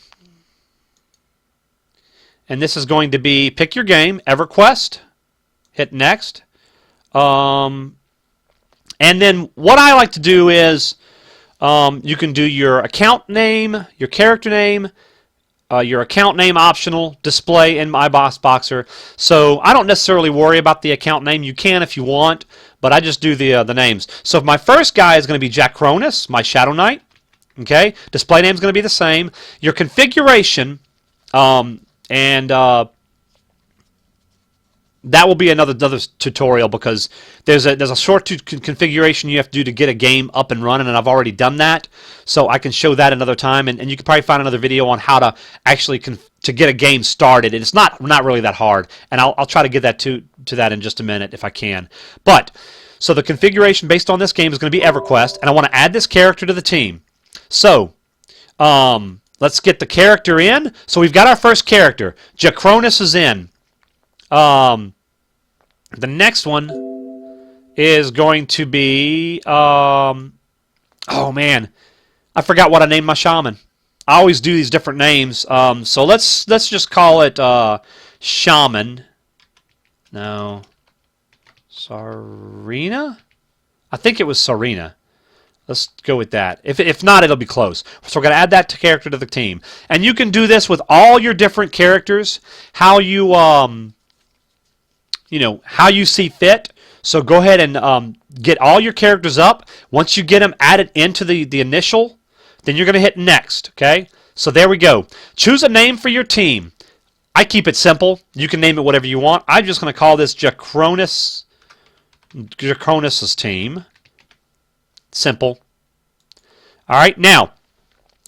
this is going to be, pick your game, EverQuest. Hit next. And then what I like to do is you can do your account name, your character name, your account name optional, display in ISBoxer. So I don't necessarily worry about the account name. You can if you want, but I just do the names. So if my first guy is going to be Jack Cronus, my Shadow Knight. Okay, display name is going to be the same. Your configuration, that will be another tutorial, because there's a short configuration you have to do to get a game up and running, and I've already done that, so I can show that another time, and you can probably find another video on how to actually to get a game started. It's not really that hard, and I'll try to get that to that in just a minute if I can. But so the configuration based on this game is going to be EverQuest, and I want to add this character to the team. So let's get the character in. So we've got our first character. Jacronus is in. The next one is going to be, oh man, I forgot what I named my shaman. I always do these different names. So let's just call it Shaman. No, Sarina? I think it was Sarina. Let's go with that. If not, it'll be close. So we're going to add that character to the team. And you can do this with all your different characters, how you how you see fit. So go ahead and get all your characters up. Once you get them added into the initial, then you're going to hit next, okay? So there we go. Choose a name for your team. I keep it simple. You can name it whatever you want. I'm just going to call this Jacronus's team. Simple. All right, now,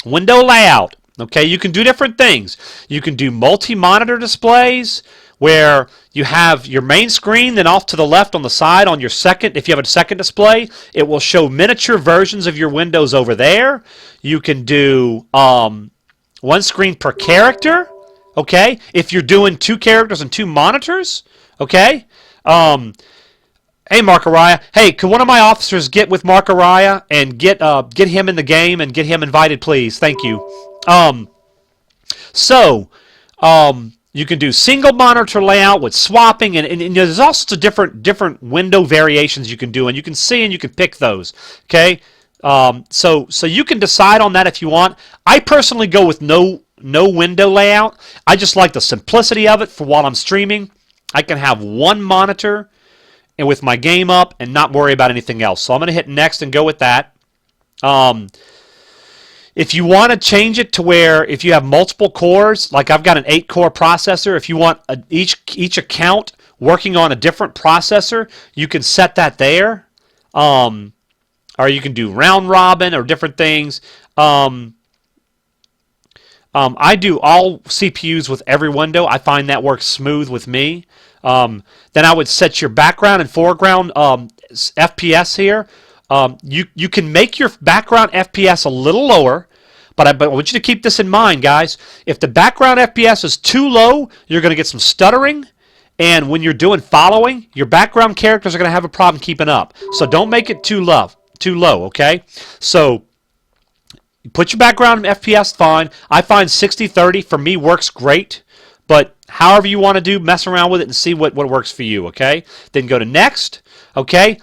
window layout. Okay, you can do different things. You can do multi-monitor displays, where you have your main screen, then off to the left on the side on your second, if you have a second display, it will show miniature versions of your windows over there. You can do one screen per character, okay? If you're doing two characters and two monitors, okay? Hey, Mark Araya. Hey, could one of my officers get with Mark Araya and get him in the game and get him invited, please? Thank you. You can do single monitor layout with swapping, and there's all sorts of different window variations you can do, and you can see and you can pick those. Okay, so you can decide on that if you want. I personally go with no window layout. I just like the simplicity of it for while I'm streaming. I can have one monitor and with my game up and not worry about anything else. So I'm going to hit next and go with that. If you want to change it to where if you have multiple cores, like I've got an 8-core processor, if you want each account working on a different processor, you can set that there. Or you can do round robin or different things. I do all CPUs with every window. I find that works smooth with me. Then I would set your background and foreground FPS here. You can make your background FPS a little lower, but I want you to keep this in mind, guys. If the background FPS is too low, you're going to get some stuttering. And when you're doing following, your background characters are going to have a problem keeping up. So don't make it too low, okay? So you put your background FPS fine. I find 60/30 for me works great. But however you want to do, mess around with it and see what works for you, okay? Then go to next, okay?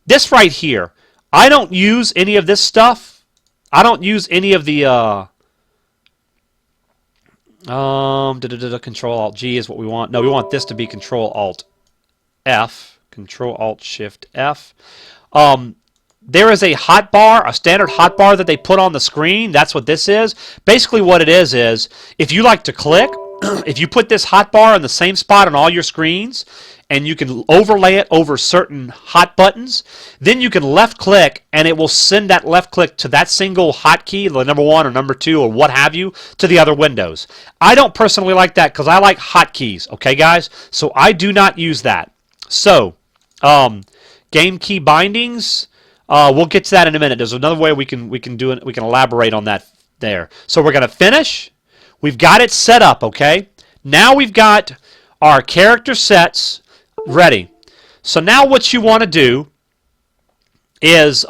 This right here, I don't use any of this stuff. I don't use any of the Control-Alt-G is what we want. No, we want this to be Control-Alt-F. Control-Alt-Shift-F. There is a hotbar, a standard hotbar that they put on the screen. That's what this is. Basically what it is if you like to click, if you put this hotbar in the same spot on all your screens, and you can overlay it over certain hot buttons, then you can left click and it will send that left click to that single hotkey, the number 1 or number 2 or what have you, to the other windows. I don't personally like that because I like hotkeys, okay guys? So I do not use that. So, game key bindings, we'll get to that in a minute. There's another way we can do it. We can elaborate on that there. So we're going to finish. We've got it set up, okay? Now we've got our character sets ready. So now what you want to do is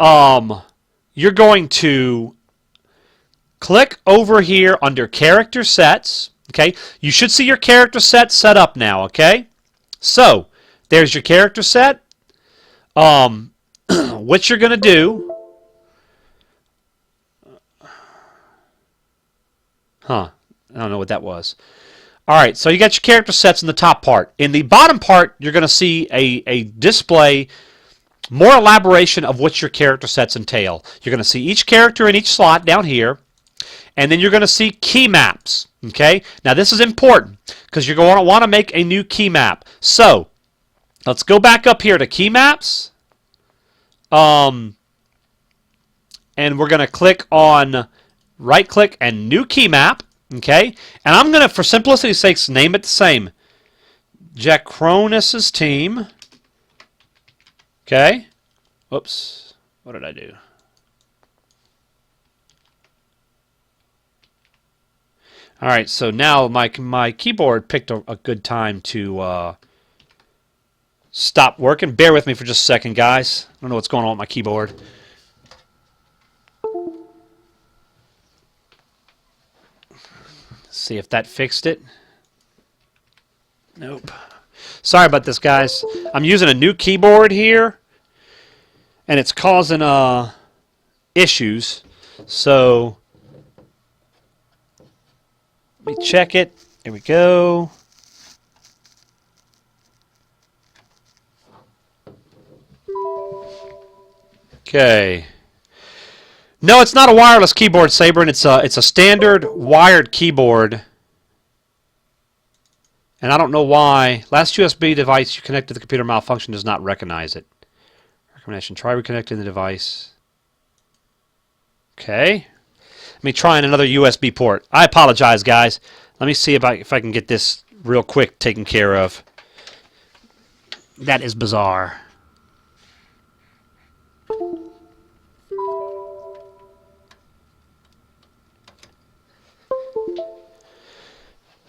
you're going to click over here under character sets, okay? You should see your character set set up now, okay? So there's your character set. What you're going to do, I don't know what that was. All right, so you got your character sets in the top part. In the bottom part, you're going to see a display, more elaboration of what your character sets entail. You're going to see each character in each slot down here, and then you're going to see key maps. Okay, now this is important because you're going to want to make a new key map. So let's go back up here to key maps. And we're going to click on right click and new key map, okay? And I'm going to, for simplicity's sake, name it the same. Jacronis's team. Okay? Whoops. What did I do? All right, so now my keyboard picked a good time to stop working. Bear with me for just a second, guys. I don't know what's going on with my keyboard. See if that fixed it. Nope. Sorry about this, guys. I'm using a new keyboard here, and it's causing issues. So let me check it. Here we go. Okay. No, it's not a wireless keyboard, Saber, and it's a standard wired keyboard. And I don't know why. Last USB device you connect to the computer malfunction does not recognize it. Recommendation: try reconnecting the device. Okay. Let me try another USB port. I apologize, guys. Let me see if I can get this real quick taken care of. That is bizarre.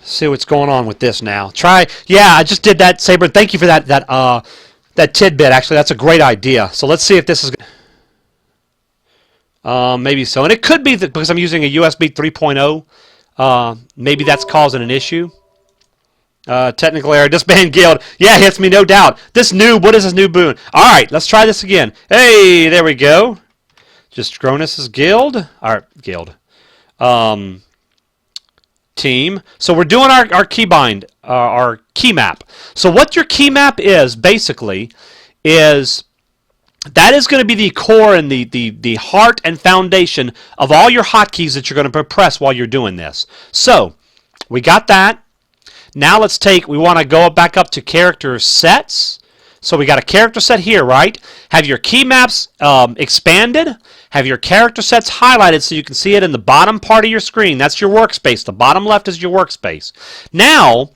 See what's going on with this now. Yeah, I just did that, Saber. Thank you for that tidbit. Actually, that's a great idea. So let's see if this is maybe so. And it could be that because I'm using a USB 3.0, maybe that's causing an issue. Technical error. Disband guild. Yeah, it hits me, no doubt. This noob. What is this new boon? All right, let's try this again. Hey, there we go. Just Cronus's guild. All right, guild. Team. So we're doing our keybind, our key map. So what your key map is basically is that is going to be the core and the heart and foundation of all your hotkeys that you're going to press while you're doing this. So we got that. Now we want to go back up to character sets. So we got a character set here, right? Have your key maps expanded. Have your character sets highlighted so you can see it in the bottom part of your screen. That's your workspace. The bottom left is your workspace. Now,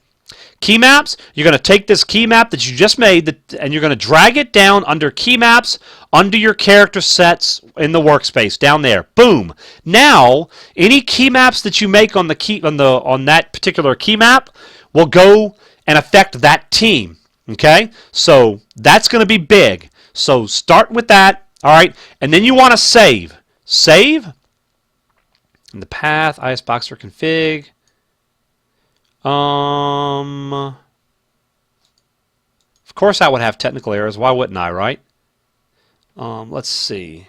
key maps, you're going to take this key map that you just made and you're going to drag it down under key maps, under your character sets in the workspace, down there. Boom. Now, any key maps that you make on that particular key map will go and affect that team. Okay? So that's going to be big. So start with that. All right? And then you want to save. Save. In the path, ISBoxer config. Of course I would have technical errors. Why wouldn't I, right? Let's see.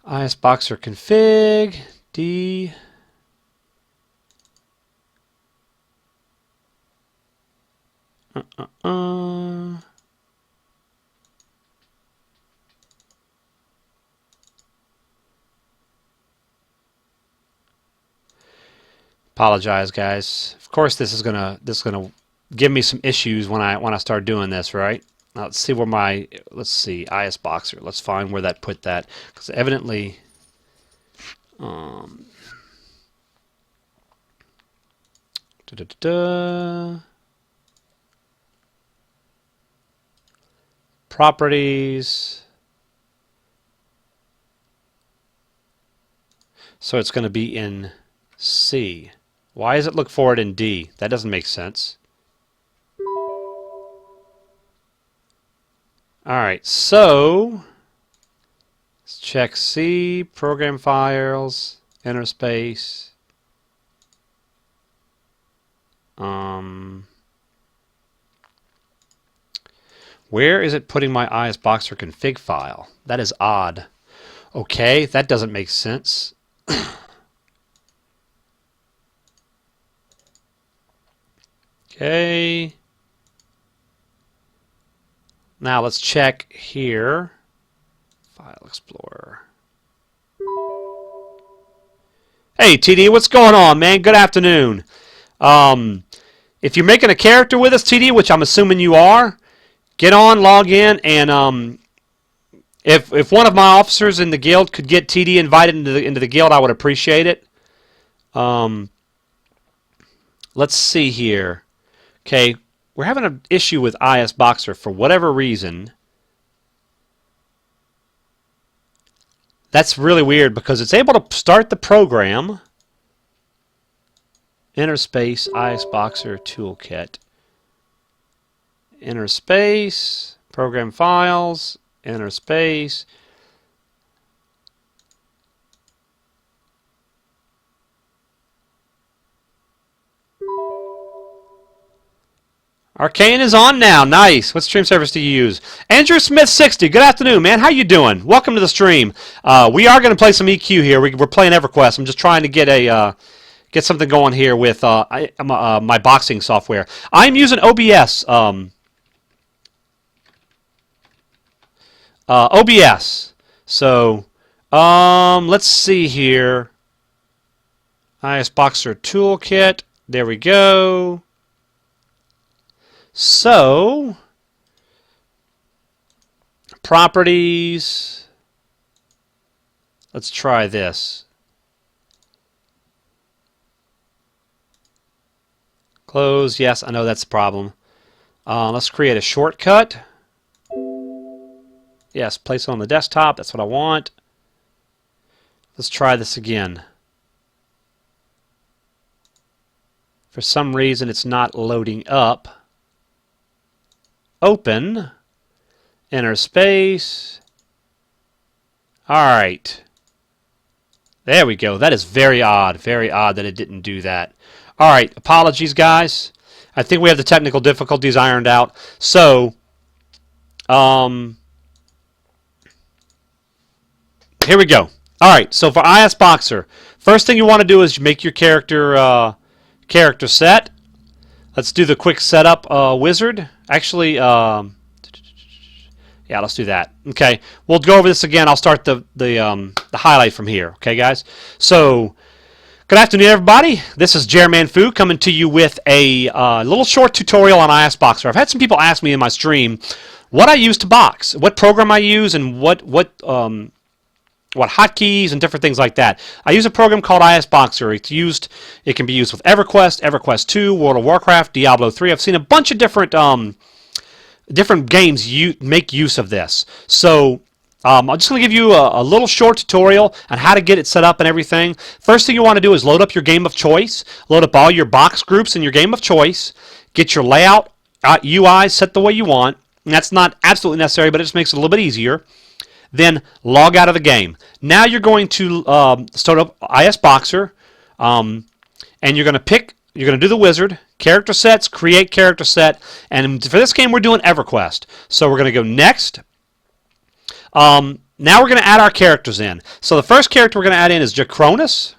ISBoxer config D. Apologize, guys. Of course, this is gonna give me some issues when I start doing this, right? Now, let's see where let's see ISBoxer. Let's find where that put that, because evidently, properties. So it's going to be in C. Why does it look for it in D? That doesn't make sense. Alright, so let's check C, program files, enter space. Where is it putting my ISBoxer config file? That is odd. Okay, that doesn't make sense. Okay. Now let's check here. File Explorer. Hey TD, what's going on, man? Good afternoon. If you're making a character with us, TD, which I'm assuming you are, get on, log in, and if one of my officers in the guild could get TD invited into the guild, I would appreciate it. Let's see here. Okay, we're having an issue with ISBoxer for whatever reason. That's really weird because it's able to start the program. Enter space ISBoxer toolkit. Enter space program files. Enter space. Arcane is on now. Nice. What stream service do you use? Andrew Smith 60. Good afternoon, man. How you doing? Welcome to the stream. We are going to play some EQ here. We're playing Everquest. I'm just trying to get something going here with my boxing software. I'm using OBS. OBS. So, let's see here. ISBoxer toolkit. There we go. So, properties. Let's try this. Close. Yes, I know that's the problem. Let's create a shortcut. Yes, place it on the desktop. That's what I want. Let's try this again. For some reason, it's not loading up. Open. Enter space. Alright. There we go. That is very odd. Very odd that it didn't do that. Alright. Apologies, guys. I think we have the technical difficulties ironed out. So, here we go. Alright. So for ISBoxer, first thing you want to do is make your character set. Let's do the quick setup wizard. Actually, yeah, Yeah, let's do that. Okay, we'll go over this again. I'll start the highlight from here. Okay, guys. So, good afternoon, everybody. This is Jerman Fu coming to you with a little short tutorial on IS Boxer. I've had some people ask me in my stream what I use to box, what program I use, and what hotkeys and different things like that. I use a program called IS Boxer. It can be used with Everquest, Everquest 2, World of Warcraft, Diablo 3. I've seen a bunch of different games make use of this. So I'm just going to give you a little short tutorial on how to get it set up and everything. First thing you want to do is load up your game of choice. Load up all your box groups in your game of choice. Get your layout UI set the way you want. And that's not absolutely necessary, but it just makes it a little bit easier. Then log out of the game. Now you're going to start up IS Boxer, and you're going to do the wizard, character sets, create character set, and for this game we're doing EverQuest. So we're going to go next. Now we're going to add our characters in. So the first character we're going to add in is Jacronus.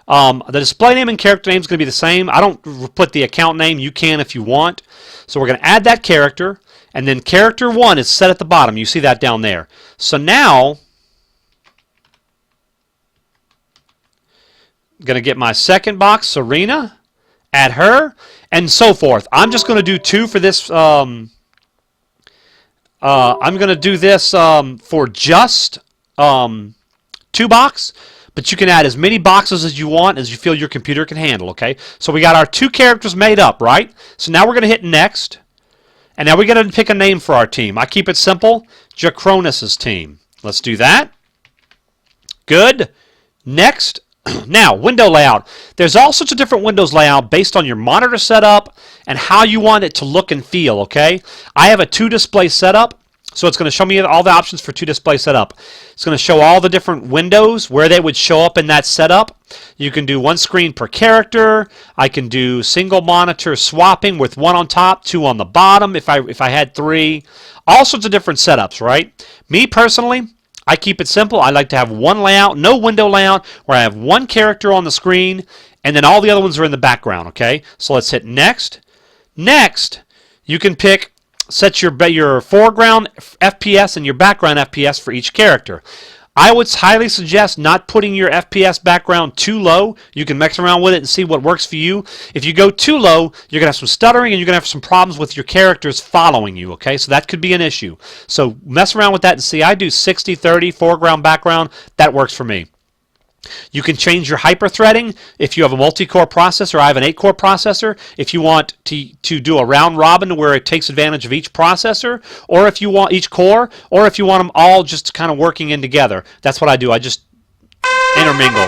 The display name and character name is going to be the same. I don't put the account name. You can if you want. So we're going to add that character, and then character 1 is set at the bottom. You see that down there. So now I'm going to get my second box, Serena, add her, and so forth. I'm just going to do 2 for this. I'm going to do this for just 2 box. But you can add as many boxes as you want as you feel your computer can handle, okay? So we got our 2 characters made up, right? So now we're going to hit next. And now we're going to pick a name for our team. I keep it simple. Jacronus' team. Let's do that. Good. Next. Now, window layout. There's all sorts of different Windows layout based on your monitor setup and how you want it to look and feel, okay? I have a 2-display setup. So it's going to show me all the options for 2-display setup. It's going to show all the different windows where they would show up in that setup. You can do 1 screen per character. I can do single monitor swapping with 1 on top, 2 on the bottom if I had 3. All sorts of different setups, right? Me personally, I keep it simple. I like to have 1 layout, no window layout, where I have 1 character on the screen and then all the other ones are in the background, okay? So let's hit next. Next, you can set your foreground FPS and your background FPS for each character. I would highly suggest not putting your FPS background too low. You can mess around with it and see what works for you. If you go too low, you're going to have some stuttering and you're going to have some problems with your characters following you, okay? So that could be an issue. So mess around with that and see. I do 60-30 foreground, background. That works for me. You can change your hyper-threading if you have a multi-core processor. I have an 8-core processor. If you want to do a round robin where it takes advantage of each processor, or if you want each core, or if you want them all just kind of working in together. That's what I do. I just intermingle.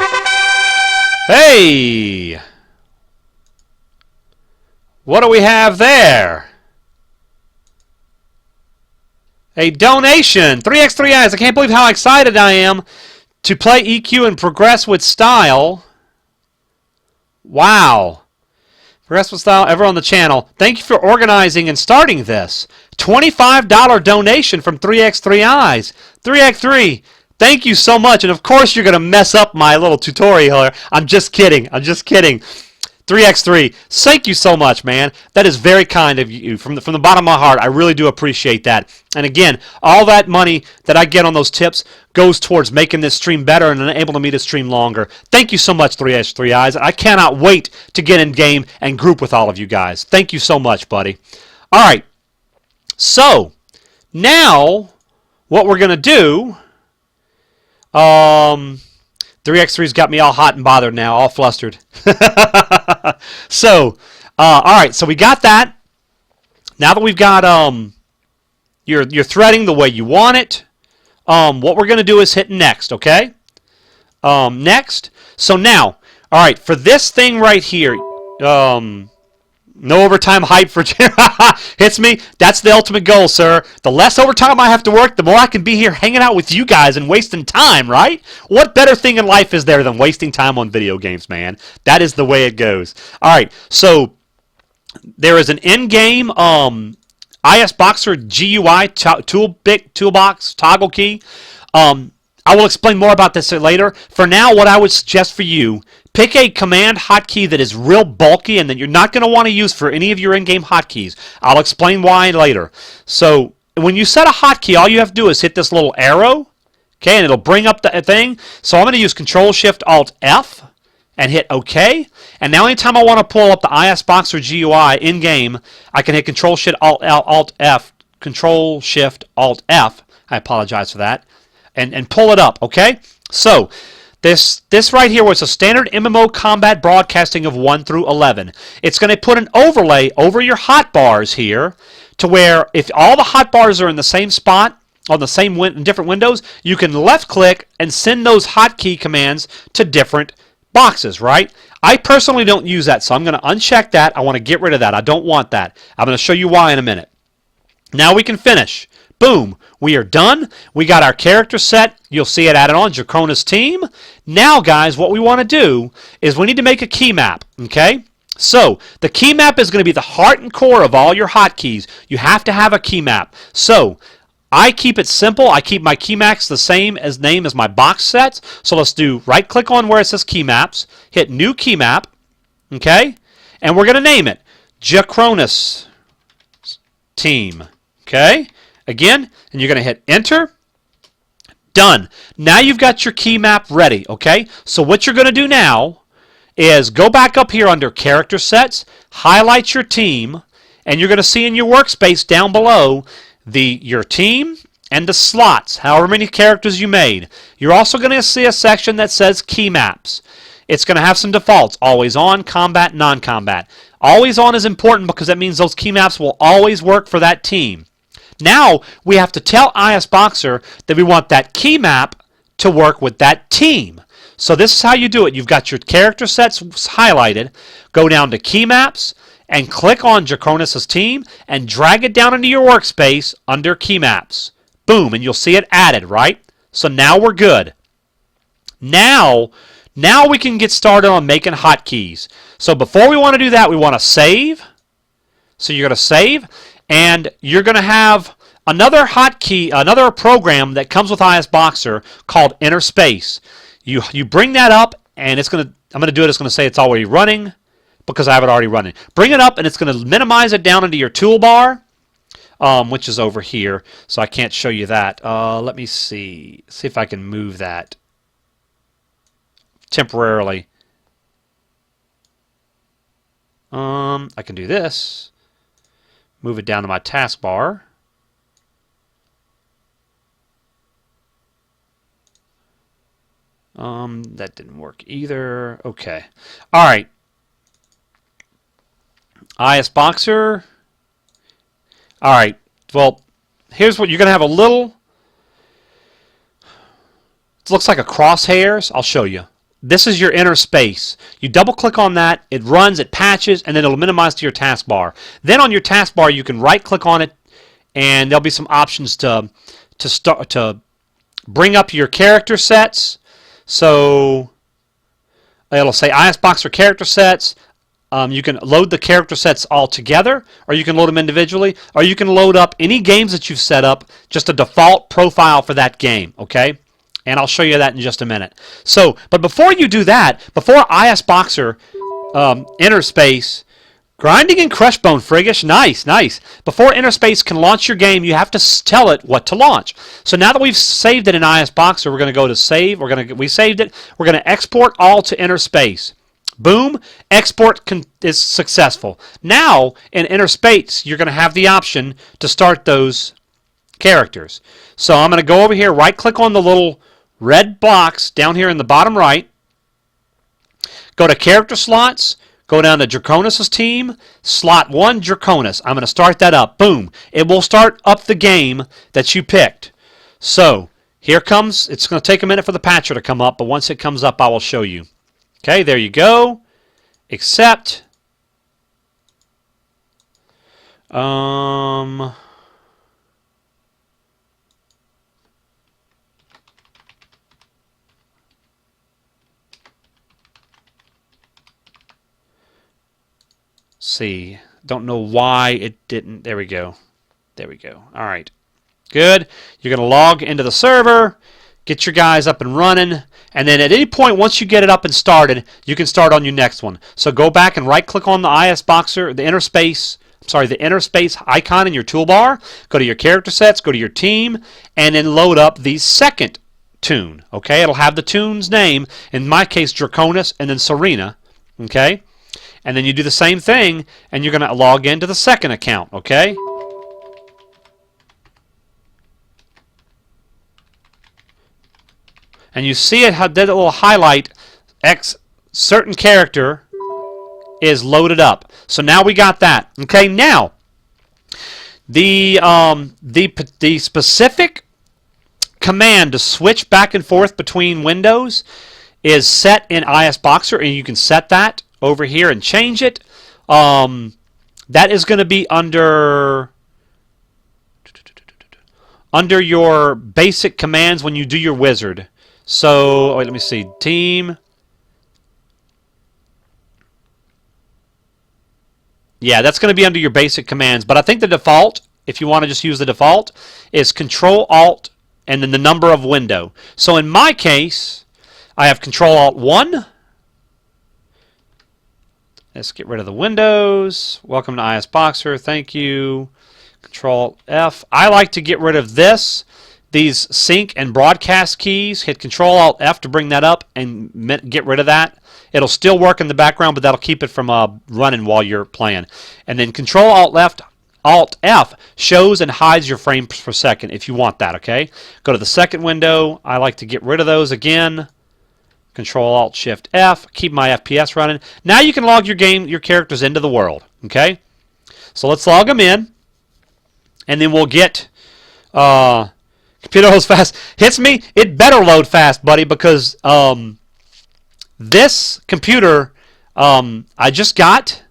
Hey! What do we have there? A donation! 3x3 eyes. I can't believe how excited I am to play EQ and progress with style. Wow. Progress with style ever on the channel. Thank you for organizing and starting this. $25 donation from 3x3 eyes. 3x3, thank you so much. And of course you're going to mess up my little tutorial here. I'm just kidding. I'm just kidding. 3x3, thank you so much, man. That is very kind of you. From the bottom of my heart, I really do appreciate that. And again, all that money that I get on those tips goes towards making this stream better and enabling me to stream longer. Thank you so much, 3x3 eyes. I cannot wait to get in game and group with all of you guys. Thank you so much, buddy. All right. So, now, what we're going to do... 3x3's got me all hot and bothered now, all flustered. So, all right, so we got that. Now that we've got your threading the way you want it, what we're going to do is hit next, okay? Next. So now, all right, for this thing right here, no overtime hype for hits me. That's the ultimate goal, sir. The less overtime I have to work, the more I can be here hanging out with you guys and wasting time, right? What better thing in life is there than wasting time on video games, man? That is the way it goes. All right, so there is an in-game IS Boxer GUI toolbox toggle key. I will explain more about this later. For now, what I would suggest for you, pick a command hotkey that is real bulky and that you're not going to want to use for any of your in-game hotkeys. I'll explain why later. So when you set a hotkey, all you have to do is hit this little arrow, okay, and it'll bring up the thing. So I'm going to use Control-Shift-Alt-F and hit OK. And now anytime I want to pull up the ISBoxer GUI in-game, I can hit Control-Shift-Alt-F, Control-Shift-Alt-F, I apologize for that, and pull it up, okay? So this right here was a standard MMO combat broadcasting of 1 through 11. It's going to put an overlay over your hotbars here to where if all the hotbars are in the same spot, on the same different windows, you can left click and send those hotkey commands to different boxes, right? I personally don't use that, so I'm going to uncheck that. I want to get rid of that. I don't want that. I'm going to show you why in a minute. Now we can finish. Boom. We are done. We got our character set. You'll see it added on, Dracona's team. Now, guys, what we want to do is we need to make a key map, okay? So the key map is going to be the heart and core of all your hotkeys. You have to have a key map. So I keep it simple. I keep my key maps the same as name as my box sets. So let's do right click on where it says key maps, hit new key map, okay? And we're going to name it Dracona's team, okay? Again, and you're going to hit enter. Done. Now you've got your key map ready, okay? So what you're going to do now is go back up here under character sets, highlight your team, and you're going to see in your workspace down below your team and the slots, however many characters you made. You're also going to see a section that says key maps. It's going to have some defaults, always on, combat, non-combat. Always on is important because that means those key maps will always work for that team. Now we have to tell ISBoxer that we want that key map to work with that team. So this is how you do it. You've got your character sets highlighted. Go down to key maps and click on Dracona's team and drag it down into your workspace under key maps. Boom, and you'll see it added, right? So now we're good. Now we can get started on making hotkeys. So before we want to do that, we want to save. So you're going to save, and you're going to have another hotkey, another program that comes with ISBoxer called Inner Space. You bring that up, and I'm going to do it. It's going to say it's already running because I have it already running. Bring it up, and it's going to minimize it down into your toolbar, which is over here. So I can't show you that. Let me see if I can move that temporarily. I can do this. Move it down to my taskbar. That didn't work either. Okay. All right. ISBoxer. All right. Well, here's what you're going to have a little. It looks like a crosshairs. I'll show you. This is your inner space. You double click on that, it runs, it patches, and then it'll minimize to your taskbar. Then on your taskbar you can right click on it, and there'll be some options to bring up your character sets. So it'll say ISBoxer character sets. You can load the character sets all together, or you can load them individually, or you can load up any games that you've set up, just a default profile for that game, okay? And I'll show you that in just a minute. So, but before you do that, before ISBoxer Inner Space, grinding and Crushbone, Friggish, nice, nice. Before Inner Space can launch your game, you have to tell it what to launch. So now that we've saved it in ISBoxer, we're going to go to save. We saved it. We're going to export all to Inner Space. Boom, export is successful. Now in Inner Space, you're going to have the option to start those characters. So I'm going to go over here, right click on the little red box down here in the bottom right, go to character slots, go down to Dracona's team, slot 1 Dracona's. I'm going to start that up. Boom. It will start up the game that you picked. So here comes, it's going to take a minute for the patcher to come up, but once it comes up I will show you. Okay, there you go. Accept. See, don't know why it didn't. There we go. There we go. All right. Good. You're going to log into the server, get your guys up and running, and then at any point once you get it up and started, you can start on your next one. So go back and right click on the ISBoxer, the Inner Space the inner space icon in your toolbar. Go to your character sets, go to your team, and then load up the second toon. Okay, it'll have the toon's name. In my case, Draconis, and then Serena. Okay, and then you do the same thing, and you're going to log into the second account. Okay. And you see it, how that little highlight X certain character is loaded up. So now we got that. Okay, now the specific command to switch back and forth between windows is set in ISBoxer, and you can set that over here and change it. That is going to be under your basic commands when you do your wizard. So, wait, let me see. Team. Yeah, that's going to be under your basic commands. But I think the default, if you want to just use the default, is Control-Alt and then the number of window. So in my case, I have Control-Alt-1. Let's get rid of the windows. Welcome to ISBoxer. Thank you. Control-F. I like to get rid of this. These sync and broadcast keys, hit Control-Alt-F to bring that up and get rid of that. It'll still work in the background, but that'll keep it from running while you're playing. And then Alt-F shows and hides your frames per second if you want that, okay? Go to the second window. I like to get rid of those again. Control-Alt-Shift-F. Keep my FPS running. Now you can log your characters into the world, okay? So let's log them in, and then we'll get... Computer loads fast. Hits me. It better load fast, buddy, because this computer I just got.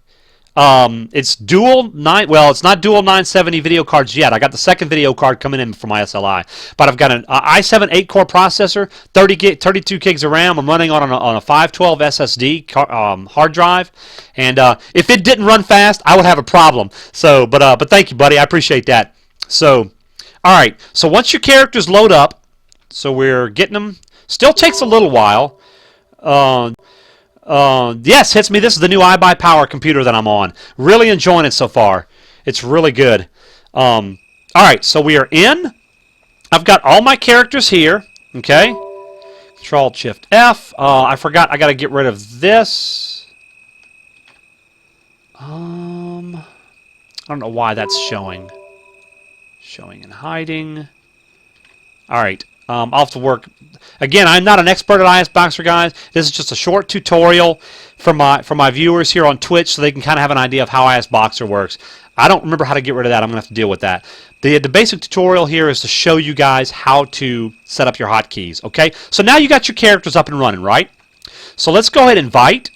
It's dual 9. Well, it's not dual 970 video cards yet. I got the second video card coming in from my SLI, but I've got an i7 8-core processor, 32 gigs of RAM. I'm running on a 512 SSD hard drive, and if it didn't run fast, I would have a problem. So, but thank you, buddy. I appreciate that. So. Alright, so once your characters load up, so we're getting them, still takes a little while. Yes, hits me. This is the new iBuyPower computer that I'm on. Really enjoying it so far. It's really good. Alright, so we are in. I've got all my characters here. Okay. Control-Shift-F. I forgot I got to get rid of this. I don't know why that's showing. Showing and hiding. Alright, I'll have to work. Again, I'm not an expert at ISBoxer, guys. This is just a short tutorial for my viewers here on Twitch so they can kind of have an idea of how ISBoxer works. I don't remember how to get rid of that. I'm going to have to deal with that. The basic tutorial here is to show you guys how to set up your hotkeys. Okay, so now you got your characters up and running, right? So let's go ahead and invite.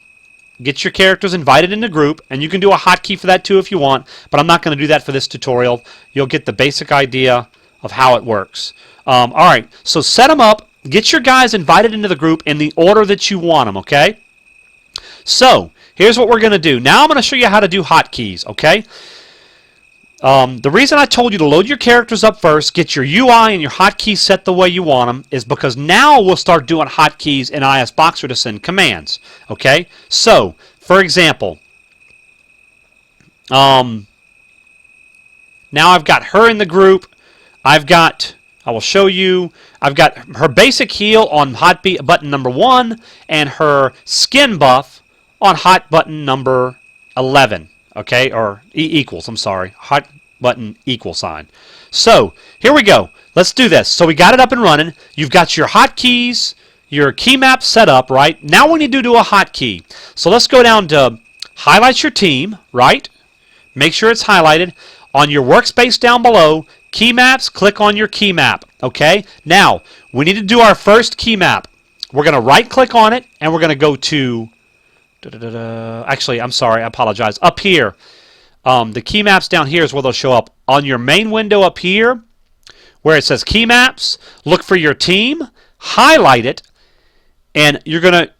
Get your characters invited in the group, and you can do a hotkey for that too if you want, but I'm not going to do that for this tutorial. You'll get the basic idea of how it works. Alright, so set them up, get your guys invited into the group in the order that you want them, okay? So, here's what we're going to do. Now I'm going to show you how to do hotkeys, okay? The reason I told you to load your characters up first, get your UI and your hotkeys set the way you want them, is because now we'll start doing hotkeys in ISBoxer to send commands. Okay? So, for example, now I've got her in the group. I will show you, I've got her basic heal on hot button number 1 and her skin buff on hot button number 11. Okay, or equals, I'm sorry, hot button equal sign. So, here we go. Let's do this. So we got it up and running. You've got your hotkeys, your key map set up, right? Now we need to do a hotkey. So let's go down to highlight your team, right? Make sure it's highlighted. On your workspace down below, key maps, click on your key map, okay? Now, we need to do our first key map. We're going to right-click on it, and we're going to go to... Actually, I'm sorry, I apologize. Up here, the key maps down here is where they'll show up. On your main window up here, where it says key maps, look for your team, highlight it, and you're gonna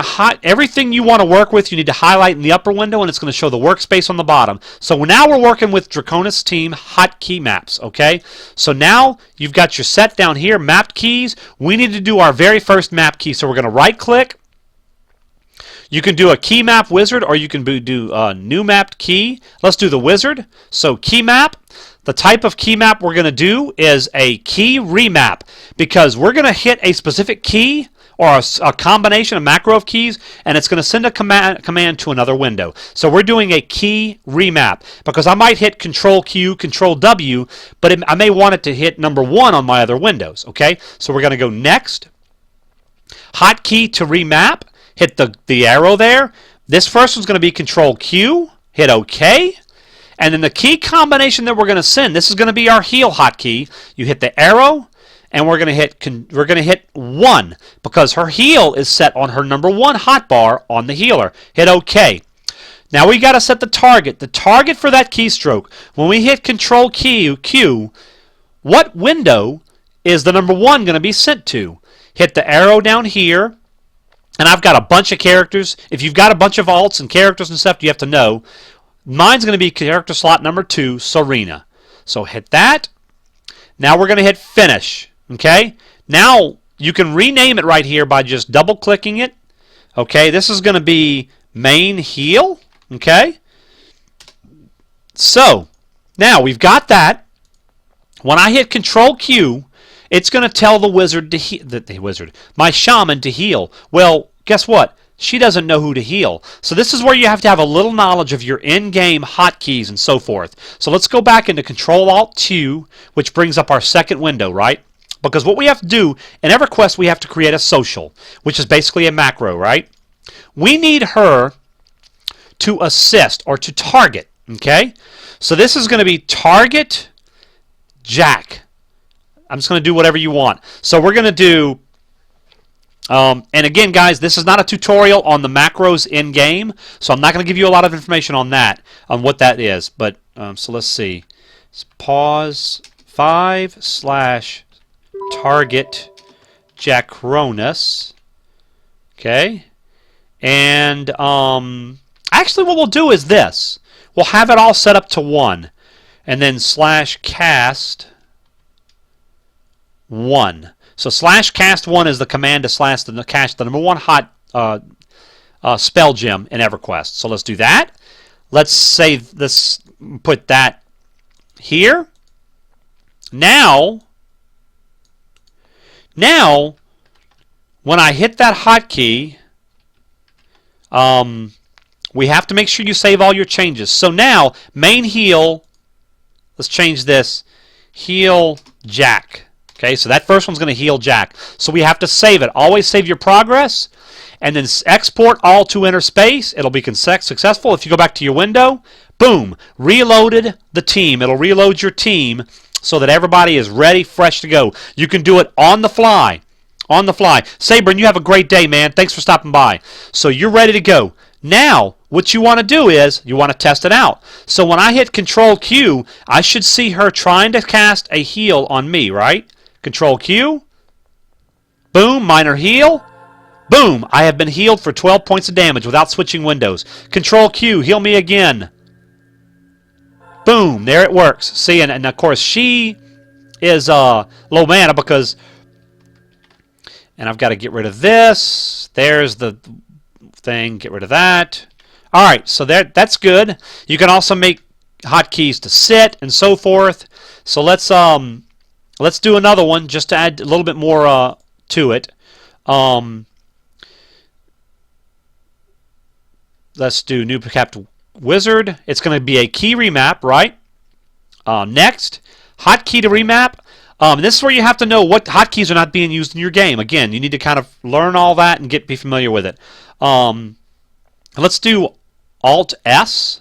hide everything you want to work with. You need to highlight in the upper window, and it's going to show the workspace on the bottom. So now we're working with Draconis team hot key maps. Okay, so now you've got your set down here, mapped keys. We need to do our very first map key, so we're going to right-click. You can do a key map wizard, or you can do a new mapped key. Let's do the wizard. So key map. The type of key map we're going to do is a key remap, because we're going to hit a specific key or a combination, a macro of keys, and it's going to send a command to another window. So we're doing a key remap, because I might hit Control Q, Control W, but I may want it to hit number 1 on my other windows. Okay, so we're going to go next. Hotkey to remap. Hit the arrow there. This first one's going to be Control Q. Hit OK. And then the key combination that we're going to send, this is going to be our heal hotkey. You hit the arrow, and we're going to hit 1, because her heal is set on her number 1 hotbar on the healer. Hit OK. Now we got to set the target. The target for that keystroke, when we hit Control Q, what window is the number 1 going to be sent to? Hit the arrow down here. And I've got a bunch of characters. If you've got a bunch of alts and characters and stuff, you have to know. Mine's going to be character slot number 2, Serena. So hit that. Now we're going to hit finish. Okay? Now you can rename it right here by just double clicking it. Okay? This is going to be main heal. Okay? So now we've got that. When I hit Control Q, it's going to tell the wizard to my shaman to heal. Well, guess what? She doesn't know who to heal. So this is where you have to have a little knowledge of your in-game hotkeys and so forth. So let's go back into Control-Alt-Q, which brings up our second window, right? Because what we have to do, in Everquest, we have to create a social, which is basically a macro, right? We need her to assist or to target, okay? So this is going to be target Jack. I'm just going to do whatever you want. So we're going to do, and again, guys, this is not a tutorial on the macros in-game, so I'm not going to give you a lot of information on that, on what that is. But so let's see. Let's pause 5/target Jacronus. Okay. And actually what we'll do is this. We'll have it all set up to 1. And then /cast 1. So /cast1 is the command to cast the number 1 hot spell gem in Everquest. So let's do that. Let's save this, put that here. Now when I hit that hotkey, we have to make sure you save all your changes. So now main heal, let's change this, heal Jack. Okay, so that first one's going to heal Jack. So we have to save it. Always save your progress, and then export all to inner space. It'll be successful. If you go back to your window, boom, reloaded the team. It'll reload your team so that everybody is ready, fresh to go. You can do it on the fly. On the fly. Sabrin, you have a great day, man. Thanks for stopping by. So you're ready to go. Now, what you want to do is you want to test it out. So when I hit Control Q, I should see her trying to cast a heal on me, right? Control Q. Boom, minor heal. Boom, I have been healed for 12 points of damage without switching windows. Control Q, heal me again. Boom, there it works. See, and of course she is low mana because, and I've got to get rid of this. There's the thing, get rid of that. All right, so that's good. You can also make hotkeys to sit and so forth. So let's do another one just to add a little bit more to it. Let's do new capped wizard. It's going to be a key remap, right? Next, hotkey to remap. This is where you have to know what hotkeys are not being used in your game. Again, you need to kind of learn all that and be familiar with it. Let's do Alt S.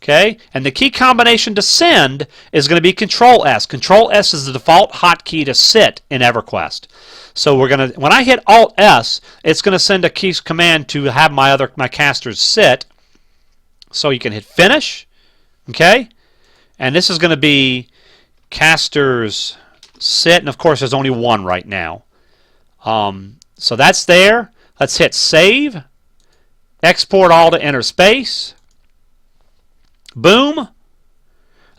Okay, and the key combination to send is going to be Control S. Control S is the default hotkey to sit in Everquest. So we're going to, when I hit Alt S, it's going to send a key command to have my casters sit. So you can hit Finish. Okay, and this is going to be casters sit, and of course there's only one right now. So that's there. Let's hit Save. Export all to inner space. Boom.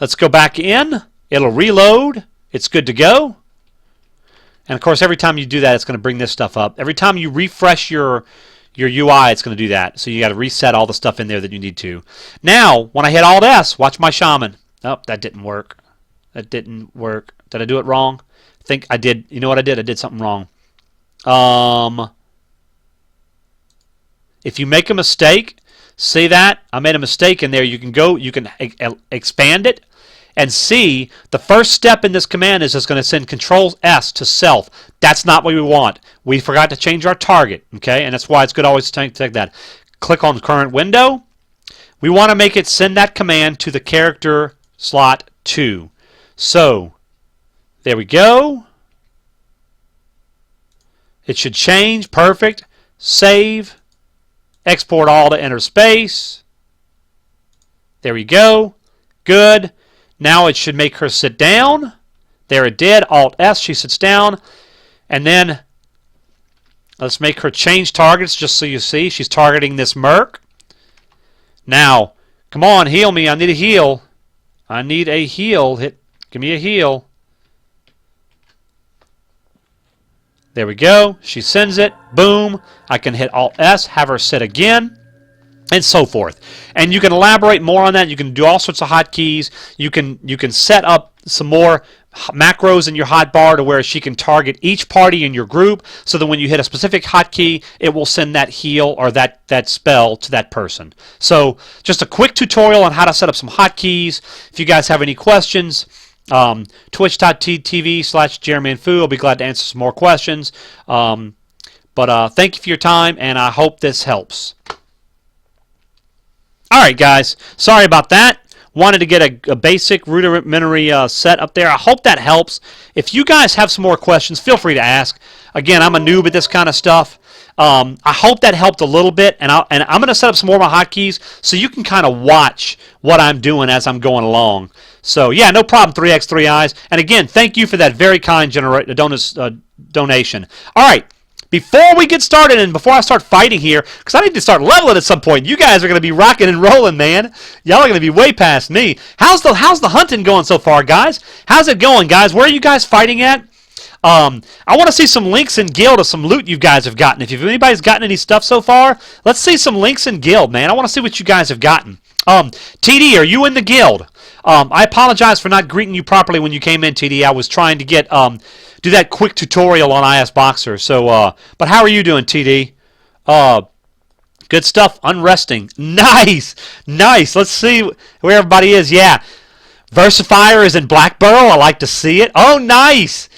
Let's go back in. It'll reload. It's good to go. And of course, every time you do that, it's going to bring this stuff up. Every time you refresh your your UI, it's going to do that. So you got to reset all the stuff in there that you need to. Now, when I hit Alt S, watch my shaman. Oh, that didn't work. That didn't work. Did I do it wrong? I think I did. You know what I did? I did something wrong. If you make a mistake, see that? I made a mistake in there. You can go, you can expand it and see the first step in this command is just going to send Control S to self. That's not what we want. We forgot to change our target, okay? And that's why it's good always to take that. Click on current window. We want to make it send that command to the character slot 2. So, there we go. It should change. Perfect. Save. Export all to enter space. There we go. Good. Now it should make her sit down. There it did. Alt S, she sits down. And then let's make her change targets just so you see. She's targeting this merc. Now, come on, heal me. I need a heal. I need a heal. Give me a heal. There we go. She sends it. Boom. I can hit Alt S, have her sit again, and so forth. And you can elaborate more on that. You can do all sorts of hotkeys. You can set up some more macros in your hotbar to where she can target each party in your group, so that when you hit a specific hotkey, it will send that heal or that spell to that person. So just a quick tutorial on how to set up some hotkeys. If you guys have any questions, twitch.tv/JeremyandFoo. I'll be glad to answer some more questions. But thank you for your time, and I hope this helps. All right, guys. Sorry about that. Wanted to get a basic rudimentary set up there. I hope that helps. If you guys have some more questions, feel free to ask. Again, I'm a noob at this kind of stuff. I hope that helped a little bit, and I'm going to set up some more of my hotkeys so you can kind of watch what I'm doing as I'm going along. So, yeah, no problem, 3x3eyes. And again, thank you for that very kind donation. All right. Before we get started and before I start fighting here, because I need to start leveling at some point. You guys are going to be rocking and rolling, man. Y'all are going to be way past me. How's the hunting going so far, guys? How's it going, guys? Where are you guys fighting at? I want to see some links in guild of some loot you guys have gotten. If anybody's gotten any stuff so far, let's see some links in guild, man. I want to see what you guys have gotten. TD, are you in the guild? I apologize for not greeting you properly when you came in, TD. I was trying to get do that quick tutorial on IS Boxer. So, but how are you doing, TD? Good stuff. Unresting. Nice, nice. Let's see where everybody is. Yeah, Versifier is in Black Burrow. I like to see it. Oh, nice.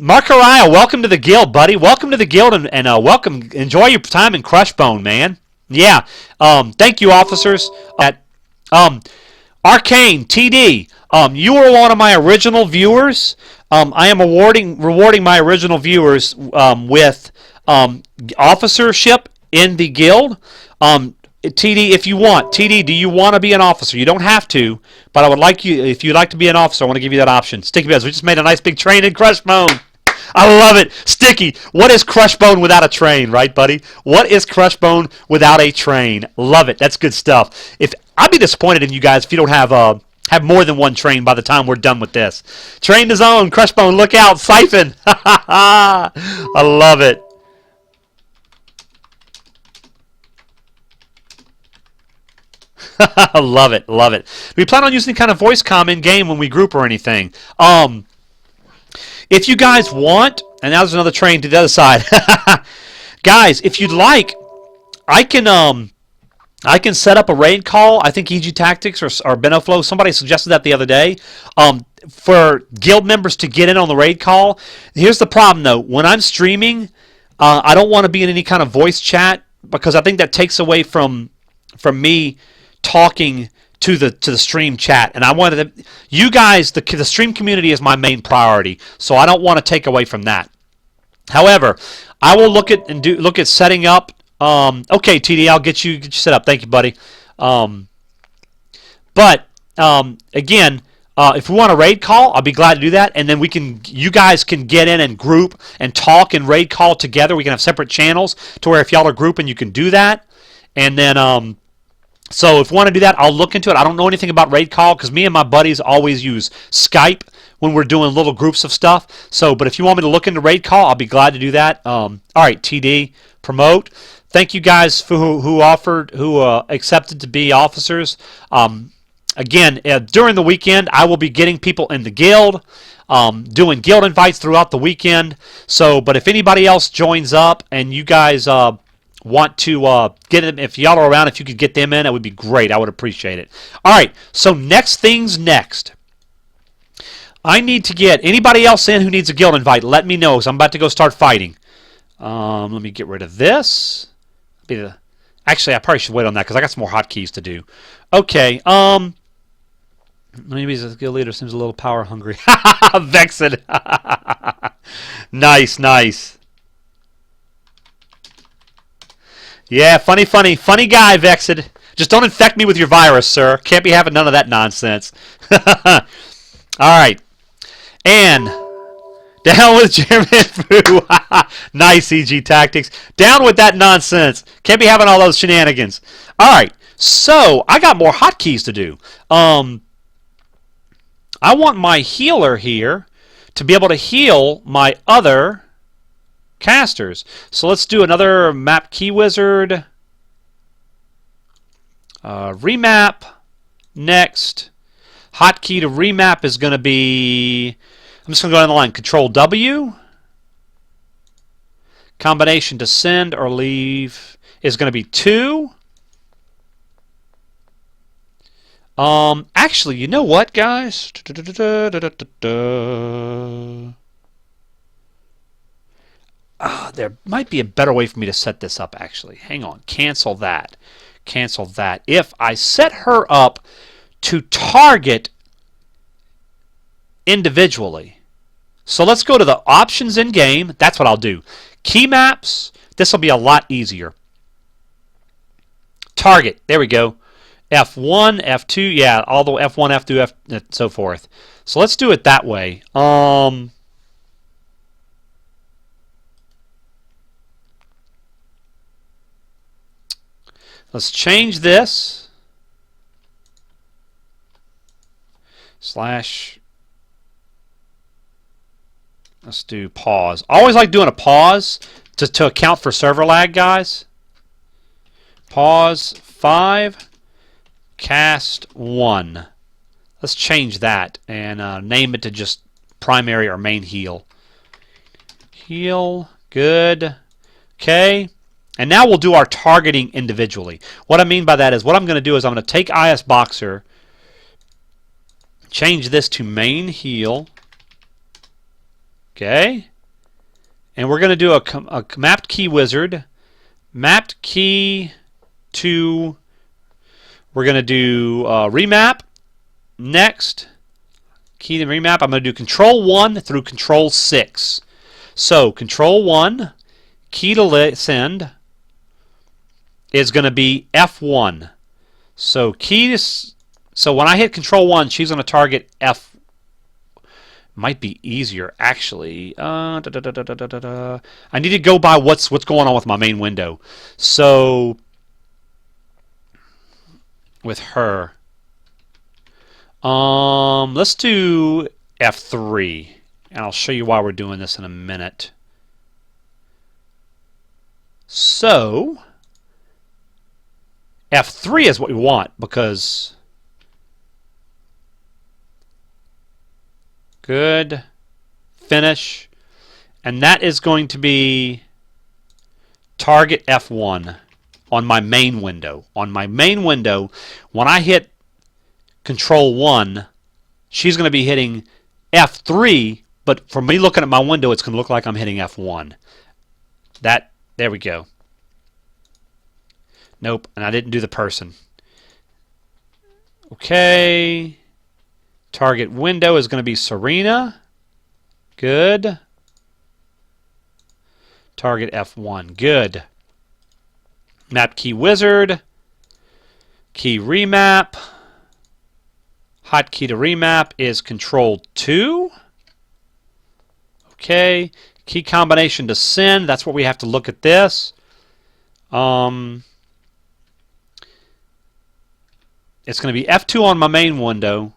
Markariah, welcome to the guild, buddy. Welcome to the guild, and welcome. Enjoy your time in Crushbone, man. Yeah. Thank you, officers. Arcane TD. You were one of my original viewers. I am rewarding my original viewers with officership in the guild. TD, if you want. TD, do you want to be an officer? You don't have to, but I would like you, if you'd like to be an officer, I want to give you that option. Sticky Beds, we just made a nice big train in Crushbone. I love it. Sticky, what is Crushbone without a train, right, buddy? What is Crushbone without a train? Love it. That's good stuff. I'd be disappointed in you guys if you don't have more than one train by the time we're done with this. Train to zone, Crushbone, look out, Siphon. I love it. I love it, love it. Do we plan on using any kind of voice comm in game when we group or anything? If you guys want, and now there's another train to the other side. Guys, if you'd like, I can set up a raid call. I think EG Tactics or Benoflow, somebody suggested that the other day, for guild members to get in on the raid call. Here's the problem, though. When I'm streaming, I don't want to be in any kind of voice chat because I think that takes away from me talking to the stream chat, and I wanted to, you guys, the stream community is my main priority, so I don't want to take away from that. However, I will look at setting up. Okay, TD, I'll get you set up. Thank you, buddy. But again, if we want a raid call, I'll be glad to do that, and then you guys can get in and group and talk and raid call together. We can have separate channels to where if y'all are grouping, you can do that, and then So if you want to do that, I'll look into it. I don't know anything about raid call because me and my buddies always use Skype when we're doing little groups of stuff. So, but if you want me to look into raid call, I'll be glad to do that. All right, TD, promote. Thank you guys for who accepted to be officers. Again, during the weekend, I will be getting people in the guild, doing guild invites throughout the weekend. So, but if anybody else joins up and you guys want to get them, if y'all are around, if you could get them in, that would be great. I would appreciate it. All right, so next things next. I need to get anybody else in who needs a guild invite. Let me know, because I'm about to go start fighting. Let me get rid of this. Actually, I probably should wait on that because I got some more hotkeys to do. Okay. Maybe the guild leader seems a little power hungry. Vexed. Nice, nice. Yeah, funny guy, Vexed. Just don't infect me with your virus, sir. Can't be having none of that nonsense. All right. And down with German Foo. Nice, EG Tactics. Down with that nonsense. Can't be having all those shenanigans. All right. So, I got more hotkeys to do. I want my healer here to be able to heal my other casters. So let's do another map key wizard. Remap. Next. Hotkey to remap is going to be... I'm just going to go down the line. Control W. Combination to send or leave is going to be 2. Actually, you know what, guys? There might be a better way for me to set this up, actually. Hang on. Cancel that. Cancel that. If I set her up to target individually. So let's go to the options in game. That's what I'll do. Key maps. This will be a lot easier. Target. There we go. F1, F2, yeah, all the F1, F2, F, and so forth. So let's do it that way. Let's change this. Slash. Let's do pause. I always like doing a pause to account for server lag, guys. Pause 5. Cast 1. Let's change that and name it to just primary or main heal. Heal. Good. Okay. And now we'll do our targeting individually. What I mean by that is what I'm going to do is I'm going to take IS Boxer, change this to main heal. Okay. And we're going to do a mapped key wizard. Mapped key to... We're going to do remap. Next, key to remap. I'm going to do Control 1 through Control 6. So Control 1, key to send is going to be F1. So so when I hit Control 1, she's going to target F. Might be easier actually. I need to go by what's going on with my main window. So with her. Let's do F3, and I'll show you why we're doing this in a minute. So F3 is what we want because good, finish, and that is going to be target F1 on my main window. On my main window, when I hit Control 1, she's going to be hitting F3, but for me looking at my window, it's going to look like I'm hitting F1. There we go. Nope, and I didn't do the person. Okay. Target window is going to be Serena. Good. Target F1. Good. Map key wizard. Key remap. Hotkey to remap is Control 2. Okay. Key combination to send. That's what we have to look at this. It's going to be F2 on my main window,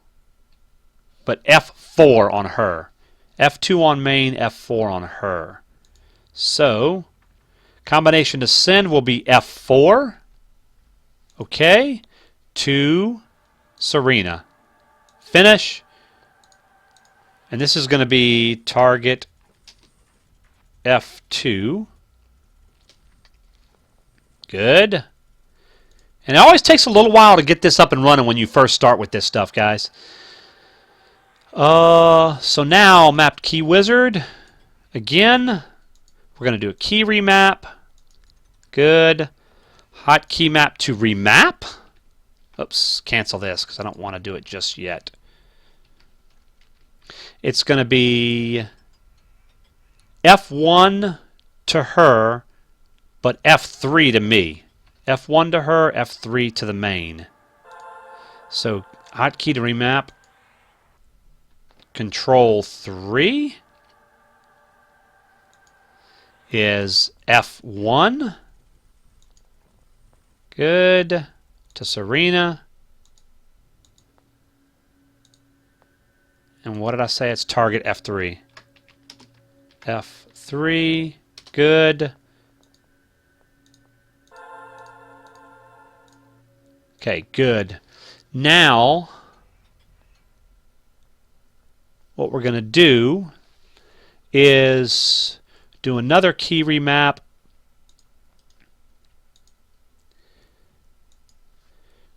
but F4 on her. F2 on main, F4 on her. So, combination to send will be F4. Okay. To Serena. Finish. And this is going to be target F2. Good. And it always takes a little while to get this up and running when you first start with this stuff, guys. So now, mapped key wizard. Again, we're going to do a key remap. Good. Hotkey map to remap. Oops, cancel this because I don't want to do it just yet. It's going to be F1 to her, but F3 to me. F1 to her, F3 to the main. So hotkey to remap. Control 3 is F1. Good. To Serena. And what did I say? It's target F3. F3. Good. Okay, good. Now, what we're going to do is do another key remap.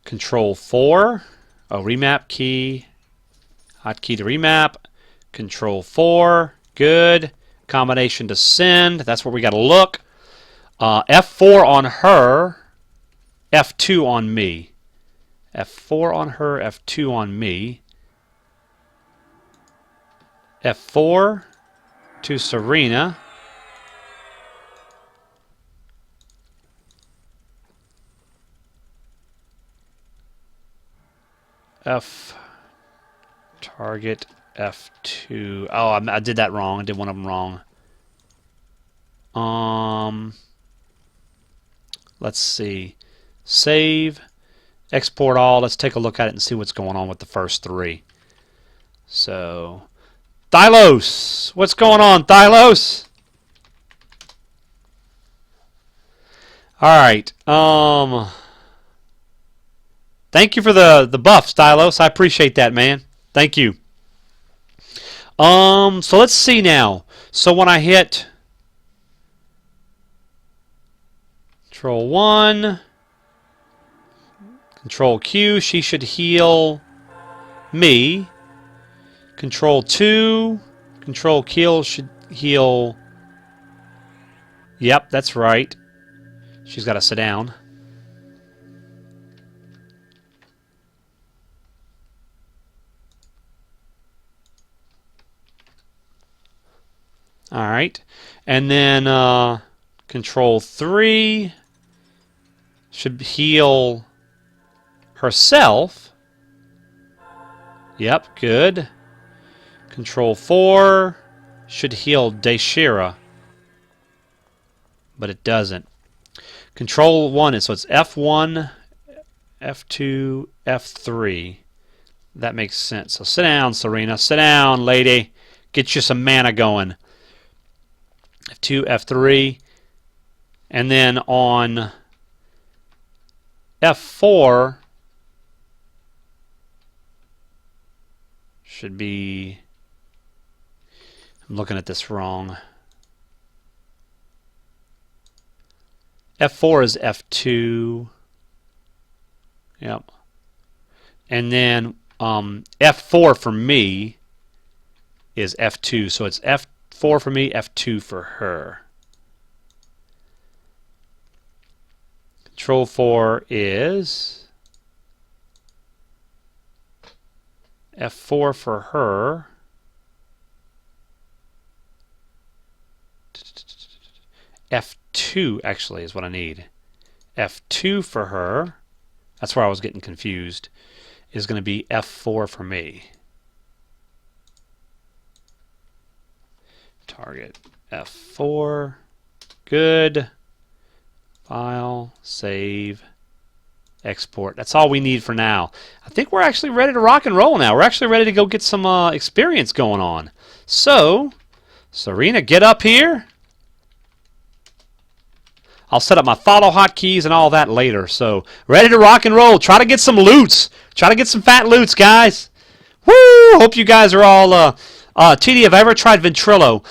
Control 4. Oh, remap key. Hotkey to remap. Control 4. Good. Combination to send. That's where we got to look. F4 on her. F2 on me. F4 on her. F2 on me. F4 to Serena. F target F2. Oh, I did that wrong. I did one of them wrong. Let's see. Save. Export all. Let's take a look at it and see what's going on with the first three. So, Thylos. What's going on, Thylos? All right. Thank you for the buff, Stylos. I appreciate that, man. Thank you. So let's see now. So when I hit Control 1, Control Q, she should heal me. Control 2, Control Kill should heal. Yep, that's right. She's got to sit down. All right. And then Control 3 should heal herself. Yep, good. Control 4 should heal Deshira. But it doesn't. Control 1 is, so it's F1, F2, F3. That makes sense. So sit down, Serena. Sit down, lady. Get you some mana going. F2, F3. And then on F4 should be... I'm looking at this wrong. F4 is F2. Yep. And then F4 for me is F2. So it's F4 for me, F2 for her. Control 4 is F4 for her. F2 actually is what I need. F2 for her, that's where I was getting confused, is going to be F4 for me. Target F4. Good. File, save, Export. That's all we need for now. I think we're actually ready to rock and roll now. We're actually ready to go get some experience going on. So, Serena, get up here. I'll set up my follow hotkeys and all that later. So, ready to rock and roll. Try to get some loots. Try to get some fat loots, guys. Woo! Hope you guys are all... TD, have I ever tried Ventrilo?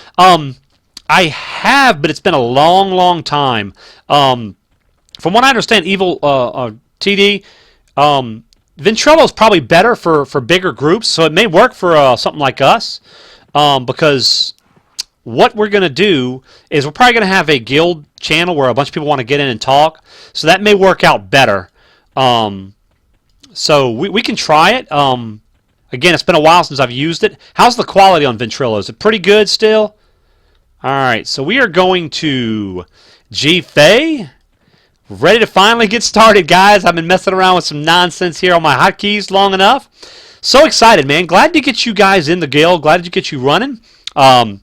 I have, but it's been a long, long time. From what I understand, TD, Ventrilo is probably better for bigger groups, so it may work for something like us, because what we're going to do is we're probably going to have a guild channel where a bunch of people want to get in and talk, so that may work out better. So we can try it. Again, it's been a while since I've used it. How's the quality on Ventrilo? Is it pretty good still? All right, so we are going to G-Fay. Ready to finally get started, guys. I've been messing around with some nonsense here on my hotkeys long enough. So excited, man. Glad to get you guys in the guild. Glad to get you running. Glad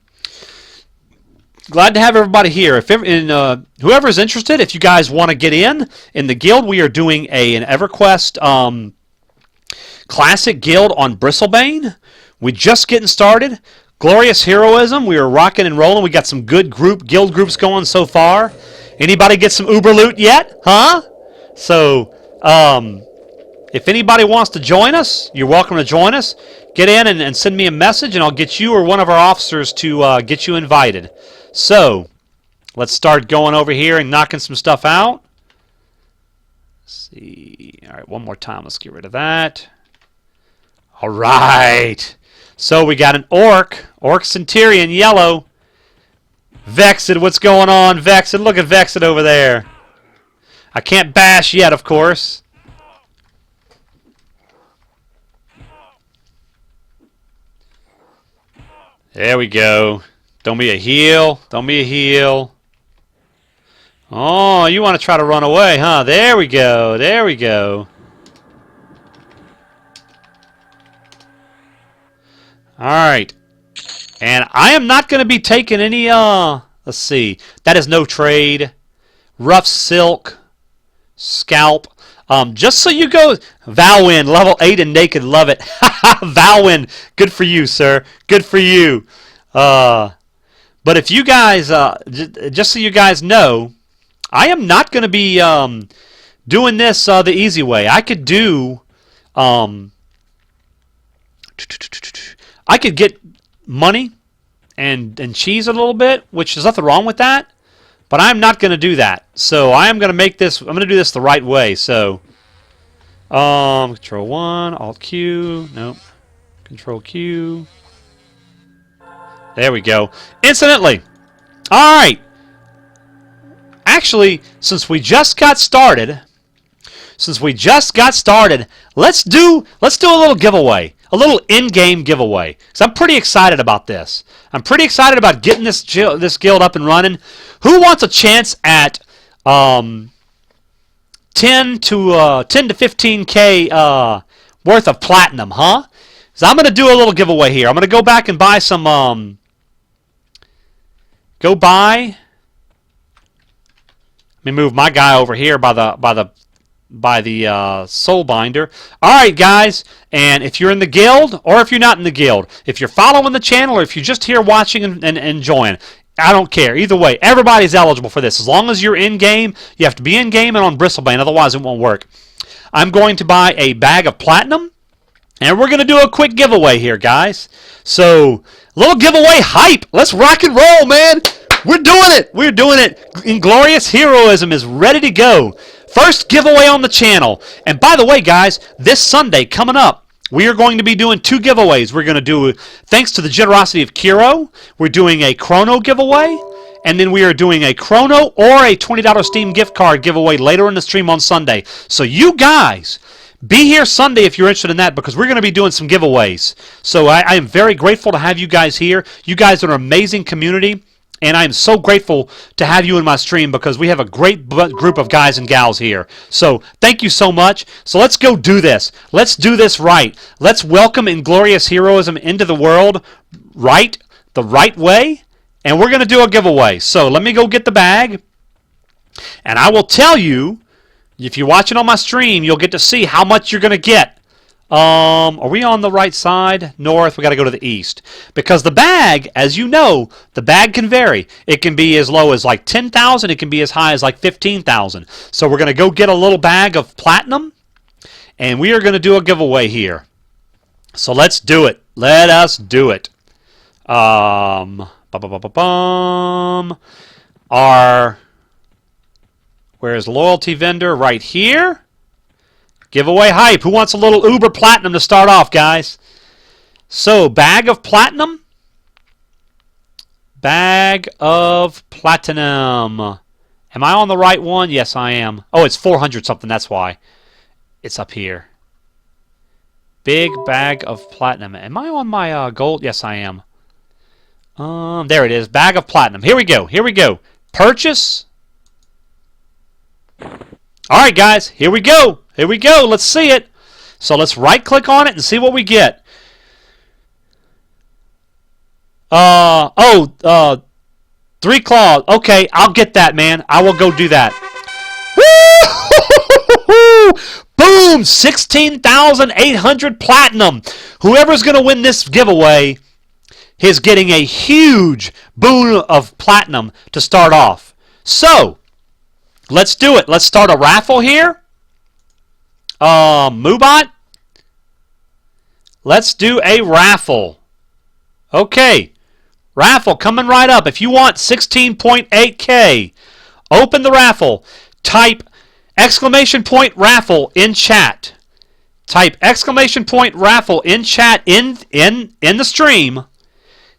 to have everybody here. Whoever's interested, if you guys want to get in the guild, we are doing an Everquest Classic Guild on Bristlebane. We're just getting started. Glorious Heroism. We are rocking and rolling. We got some good guild groups going so far. Anybody get some Uber loot yet? Huh? So, if anybody wants to join us, you're welcome to join us. Get in and send me a message, and I'll get you or one of our officers to get you invited. So, let's start going over here and knocking some stuff out. Let's see. All right, one more time. Let's get rid of that. All right. So we got an Orc Centurion, yellow. Vexed, what's going on, Vexed? Look at Vexed over there. I can't bash yet, of course. There we go. Don't be a heel. Don't be a heel. Oh, you want to try to run away, huh? There we go. There we go. Alright. And I am not going to be taking any, let's see. That is no trade. Rough Silk. Scalp. Just so you go, Valwyn, level 8 and naked, love it. Valwyn, good for you, sir. Good for you. But if you guys, just so you guys know, I am not going to be doing this the easy way. I could do, I could get money and cheese a little bit, which is nothing wrong with that. But I'm not going to do that. So I am going to make this, I'm going to do this the right way. So, Control 1, Alt Q, nope, Control Q. There we go. Incidentally, all right. Actually, since we just got started, let's do a little giveaway. A little in-game giveaway. So I'm pretty excited about this. I'm pretty excited about getting this guild up and running. Who wants a chance at 10 to 15K worth of platinum, huh? So I'm going to do a little giveaway here. I'm going to go back and buy some let me move my guy over here by the soul binder. Alright, guys, and if you're in the guild or if you're not in the guild, if you're following the channel or if you're just here watching and enjoying, I don't care. Either way, everybody's eligible for this. As long as you're in game, you have to be in game and on Bristlebane, otherwise it won't work. I'm going to buy a bag of platinum, and we're going to do a quick giveaway here, guys. So, little giveaway hype. Let's rock and roll, man. We're doing it. We're doing it. Inglorious Heroism is ready to go. First giveaway on the channel. And by the way, guys, this Sunday coming up, we are going to be doing 2 giveaways. We're going to do, thanks to the generosity of Kiro, we're doing a Chrono giveaway, and then we are doing a Chrono or a $20 Steam gift card giveaway later in the stream on Sunday. So you guys, be here Sunday if you're interested in that, because we're going to be doing some giveaways. So I am very grateful to have you guys here. You guys are an amazing community. And I am so grateful to have you in my stream because we have a great group of guys and gals here. So thank you so much. So let's go do this. Let's do this right. Let's welcome Inglorious Heroism into the world the right way. And we're going to do a giveaway. So let me go get the bag. And I will tell you If you're watching on my stream, you'll get to see how much you're going to get. Are we on the right side? North. We got to go to the east. Because the bag, as you know, the bag can vary. It can be as low as like 10,000. It can be as high as like 15,000. So we're going to go get a little bag of platinum. And we are going to do a giveaway here. So let's do it. Let us do it. Where's loyalty vendor? Right here. Giveaway hype. Who wants a little Uber Platinum to start off, guys? So, bag of platinum. Bag of platinum. Am I on the right one? Yes, I am. Oh, it's 400 something. That's why. It's up here. Big bag of platinum. Am I on my gold? Yes, I am. There it is. Bag of platinum. Here we go. Here we go. Purchase. All right, guys. Here we go. Here we go. Let's see it. So let's right-click on it and see what we get. 3 claws. Okay, I'll get that, man. I will go do that. Woo! Boom! 16,800 platinum. Whoever's going to win this giveaway is getting a huge boon of platinum to start off. So, let's do it. Let's start a raffle here. Moobot. Let's do a raffle. Okay. Raffle coming right up. If you want 16.8K, open the raffle. Type exclamation point raffle in chat. Type exclamation point raffle in chat in the stream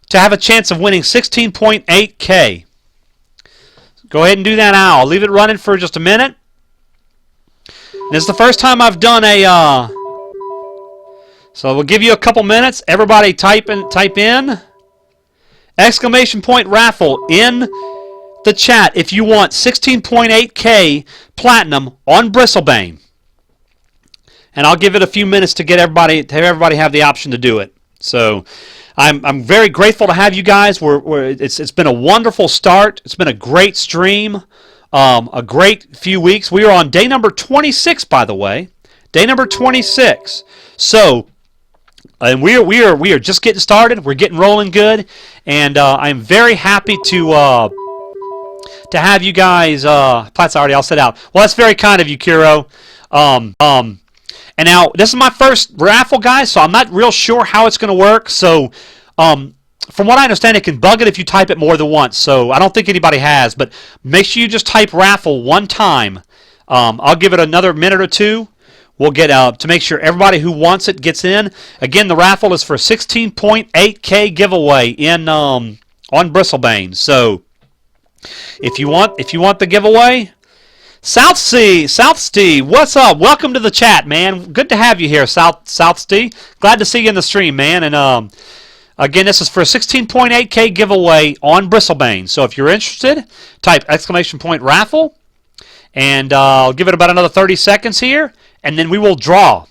to have a chance of winning 16.8K. Go ahead and do that now. I'll leave it running for just a minute. This is the first time I've done a so we'll give you a couple minutes. Everybody type in exclamation point raffle in the chat if you want 16.8K platinum on Bristlebane. And I'll give it a few minutes to get everybody have the option to do it. So I'm very grateful to have you guys. It's been a wonderful start. It's been a great stream. A great few weeks. We are on day number 26, by the way. Day number 26. So, and we are just getting started. We're getting rolling good, and I'm very happy to have you guys. Plat's already all set out. Well, that's very kind of you, Kiro. And now this is my first raffle, guys, so I'm not real sure how it's going to work. So, from what I understand, it can bug it if you type it more than once. So I don't think anybody has, but make sure you just type raffle one time. I'll give it another minute or two. We'll get to make sure everybody who wants it gets in. Again, the raffle is for 16.8K giveaway in on Bristlebane. So if you want the giveaway, South Steve, what's up? Welcome to the chat, man. Good to have you here, South Steve. Glad to see you in the stream, man. And again, this is for a 16.8K giveaway on Bristlebane. So if you're interested, type exclamation point raffle, and I'll give it about another 30 seconds here, and then we will draw.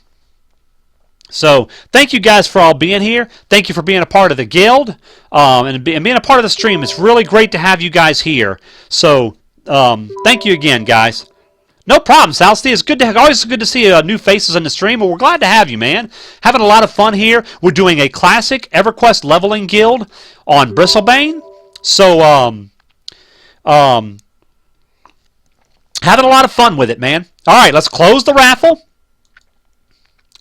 So thank you guys for all being here. Thank you for being a part of the guild and being a part of the stream. It's really great to have you guys here. So thank you again, guys. No problem, Southsea. It's always good to see new faces in the stream, but we're glad to have you, man. Having a lot of fun here. We're doing a classic EverQuest leveling guild on Bristlebane. So, having a lot of fun with it, man. All right, let's close the raffle.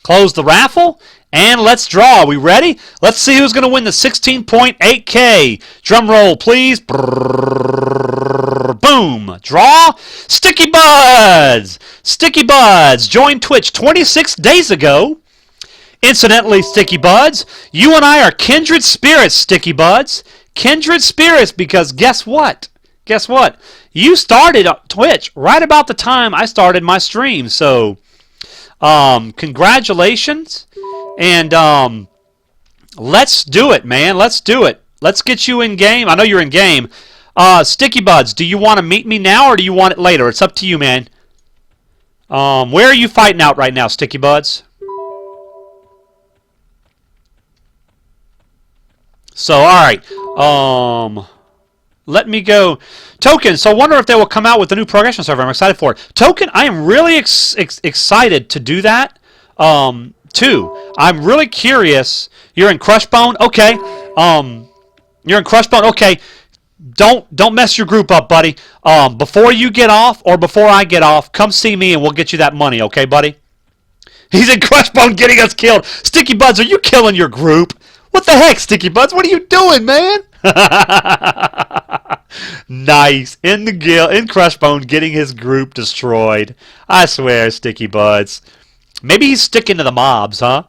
Close the raffle, and let's draw. Are we ready? Let's see who's going to win the 16.8K. Drum roll, please. Boom. Draw. Sticky Buds. Sticky Buds joined Twitch 26 days ago. Incidentally, Sticky Buds, you and I are kindred spirits, Sticky Buds. Kindred spirits, because guess what? Guess what? You started Twitch right about the time I started my stream. So, congratulations. And let's do it, man. Let's do it. Let's get you in game. I know you're in game. Sticky Buds, do you want to meet me now or do you want it later? It's up to you, man. Where are you fighting out right now, Sticky Buds? So, all right. Let me go. Token, so I wonder if they will come out with the new progression server. I'm excited for it. Token, I am really excited to do that, too. I'm really curious. You're in Crushbone? Okay. You're in Crushbone? Okay. Don't mess your group up, buddy. Before you get off or before I get off, come see me and we'll get you that money, okay, buddy? He's in Crushbone getting us killed. Sticky Buds, are you killing your group? What the heck, Sticky Buds? What are you doing, man? Nice. In Crushbone getting his group destroyed. I swear, Sticky Buds. Maybe he's sticking to the mobs, huh?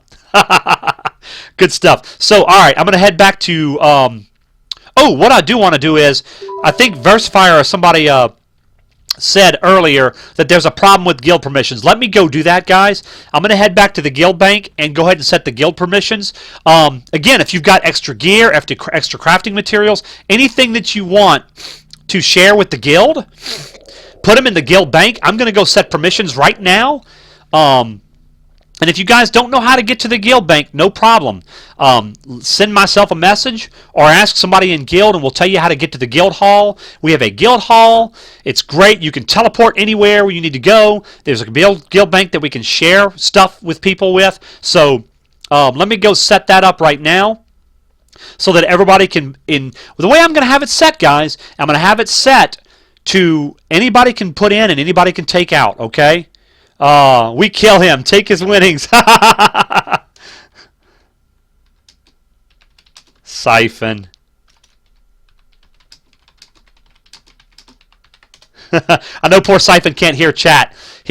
Good stuff. So, alright, I'm going to head back to... Oh, what I do want to do is... I think Versifier or somebody... said earlier that there's a problem with guild permissions. Let me go do that, guys. I'm going to head back to the guild bank and go ahead and set the guild permissions. Again, if you've got extra gear, extra crafting materials, anything that you want to share with the guild, put them in the guild bank. I'm going to go set permissions right now. And if you guys don't know how to get to the guild bank, no problem. Send myself a message or ask somebody in guild and we'll tell you how to get to the guild hall. We have a guild hall. It's great. You can teleport anywhere where you need to go. There's a guild bank that we can share stuff with people with. So let me go set that up right now so that everybody can... The way I'm going to have it set, guys, I'm going to have it set to anybody can put in and anybody can take out, okay? We kill him. Take his winnings. Siphon. I know poor Siphon can't hear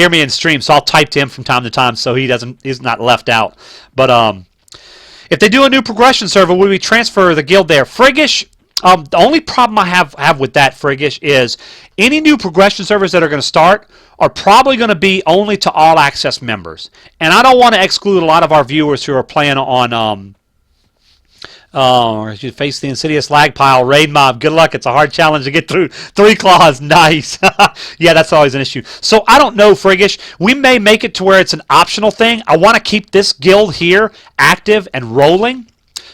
me in stream, so I'll type to him from time to time so he's not left out. But if they do a new progression server, will we transfer the guild there? Friggish, the only problem I have with that, Friggish, is any new progression servers that are going to start are probably going to be only to all access members. And I don't want to exclude a lot of our viewers who are playing on you face the insidious lag pile, raid mob. Good luck. It's a hard challenge to get through. 3 claws. Nice. Yeah, that's always an issue. So I don't know, Friggish. We may make it to where it's an optional thing. I want to keep this guild here active and rolling.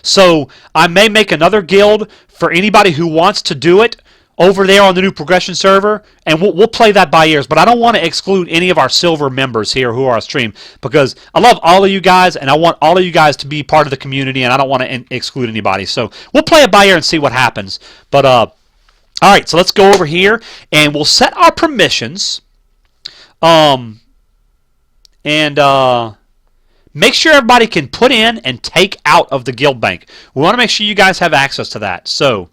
So I may make another guild for anybody who wants to do it over there on the new progression server, and we'll play that by ears. But I don't want to exclude any of our silver members here who are on stream because I love all of you guys, and I want all of you guys to be part of the community, and I don't want to exclude anybody. So we'll play it by ear and see what happens. But all right, so let's go over here, and we'll set our permissions. And make sure everybody can put in and take out of the guild bank. We want to make sure you guys have access to that. So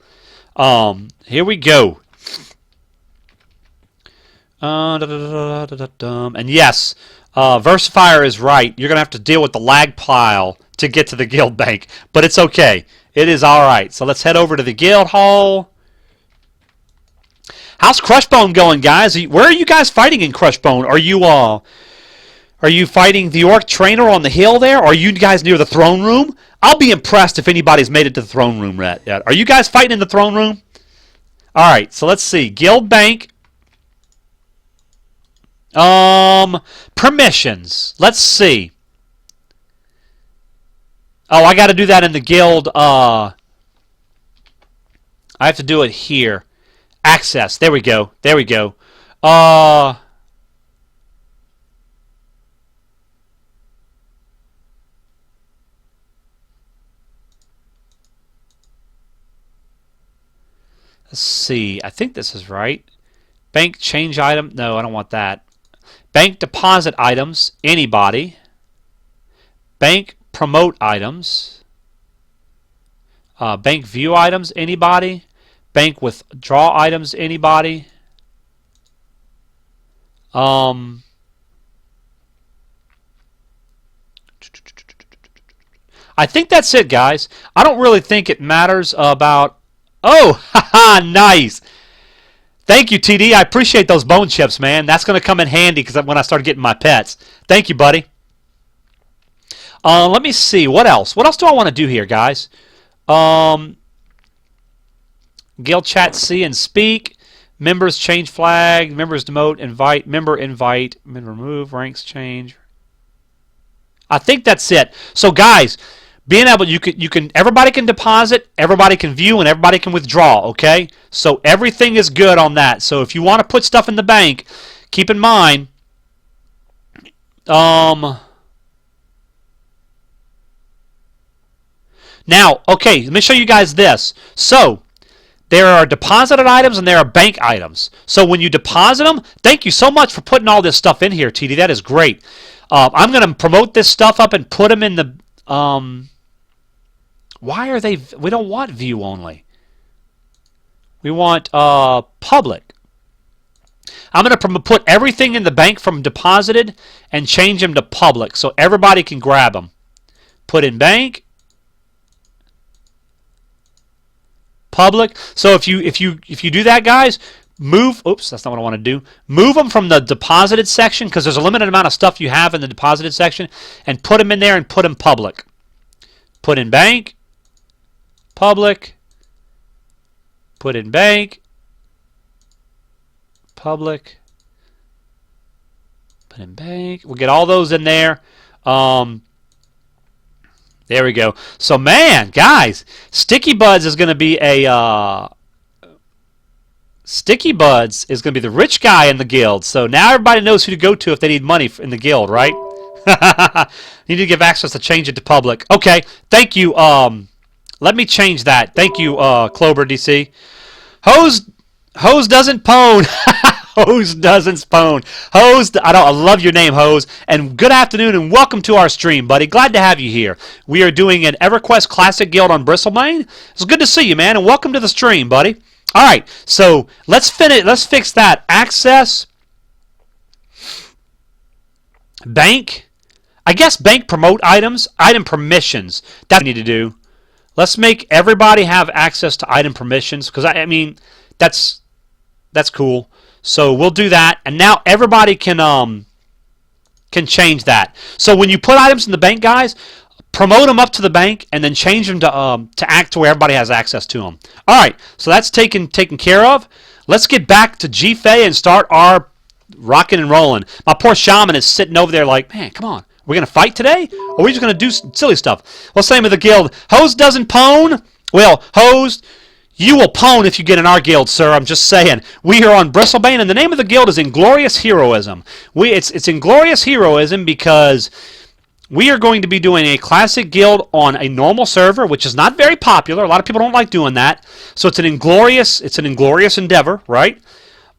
here we go. And yes, Versifier is right. You're going to have to deal with the lag pile to get to the guild bank. But it's okay. It is alright. So let's head over to the guild hall. How's Crushbone going, guys? Where are you guys fighting in Crushbone? Are you fighting the orc trainer on the hill there? Or are you guys near the throne room? I'll be impressed if anybody's made it to the throne room yet. Are you guys fighting in the throne room? Alright, so let's see. Guild bank. Permissions. Let's see. Oh, I got to do that in the guild. I have to do it here. Access. There we go. There we go. Let's see. I think this is right. Bank change item. No, I don't want that. Bank deposit items. Anybody. Bank promote items. Bank view items. Anybody. Bank withdraw items. Anybody. I think that's it, guys. I don't really think it matters about... Oh, haha, nice. Thank you, TD. I appreciate those bone chips, man. That's going to come in handy because when I start getting my pets. Thank you, buddy. Let me see. What else? What else do I want to do here, guys? Guild chat, see and speak. Members change flag. Members demote, invite. Member invite. Member remove. Ranks change. I think that's it. So, guys, being able, everybody can deposit, everybody can view, and everybody can withdraw, okay? So everything is good on that. So if you want to put stuff in the bank, keep in mind, now, okay, let me show you guys this. So there are deposited items and there are bank items. So when you deposit them, thank you so much for putting all this stuff in here, TD. That is great. I'm going to promote this stuff up and put them in the... why are they... We don't want view only. We want public. I'm going to put everything in the bank from deposited and change them to public so everybody can grab them. Put in bank. Public. So if you do that, guys, move. Oops, that's not what I want to do. Move them from the deposited section because there's a limited amount of stuff you have in the deposited section, and put them in there and put them public. Put in bank. Public. Put in bank. Public. Put in bank. We'll get all those in there. There we go. So, man, guys, Sticky Buds is going to be a... Sticky Buds is going to be the rich guy in the guild. So now everybody knows who to go to if they need money in the guild, right? You need to give access to change it to public. Okay, thank you. Let me change that. Thank you, Clover DC. Hose doesn't pwn. Hose doesn't spawn. Hose, I love your name, Hose. And good afternoon and welcome to our stream, buddy. Glad to have you here. We are doing an Everquest Classic Guild on Bristlebane. It's good to see you, man, and welcome to the stream, buddy. All right, so let's fix that. Access, bank. I guess bank promote items, item permissions. That's what we need to do. Let's make everybody have access to item permissions because I mean that's cool. So we'll do that, and now everybody can change that. So when you put items in the bank, guys, promote them up to the bank, and then change them to act to where everybody has access to them. All right, so that's taken care of. Let's get back to GFA and start our rocking and rolling. My poor shaman is sitting over there like, man, come on. We're going to fight today? Or are we just going to do silly stuff? What's the name of the guild? Hose doesn't pwn? Well, Hose... You will pwn if you get in our guild, sir. I'm just saying. We are on Bristlebane, and the name of the guild is Inglorious Heroism. It's Inglorious Heroism because we are going to be doing a classic guild on a normal server, which is not very popular. A lot of people don't like doing that. So it's an inglorious endeavor, right?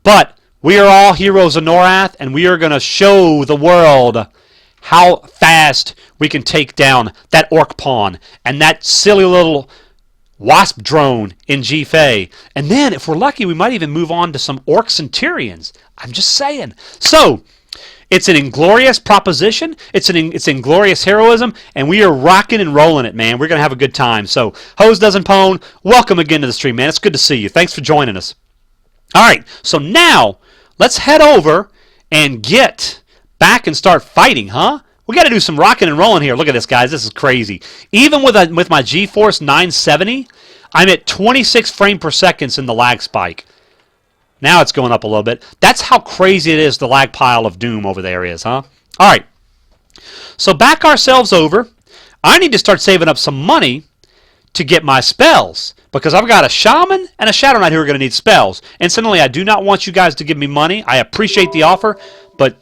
But we are all heroes of Norath, and we are going to show the world how fast we can take down that orc pawn and that silly little wasp drone in GFA. And then, if we're lucky, we might even move on to some orc centurions. I'm just saying. So, it's an inglorious proposition. It's inglorious heroism, and we are rocking and rolling it, man. We're going to have a good time. So, Hose doesn't pwn. Welcome again to the stream, man. It's good to see you. Thanks for joining us. All right, so now, let's head over and get back and start fighting, huh? We got to do some rocking and rolling here. Look at this, guys. This is crazy. Even with my GeForce 970, I'm at 26 frames per second in the lag spike. Now it's going up a little bit. That's how crazy it is, the lag pile of doom over there is, huh? All right. So back ourselves over. I need to start saving up some money to get my spells because I've got a shaman and a shadow knight who are going to need spells. Incidentally, I do not want you guys to give me money. I appreciate the offer, but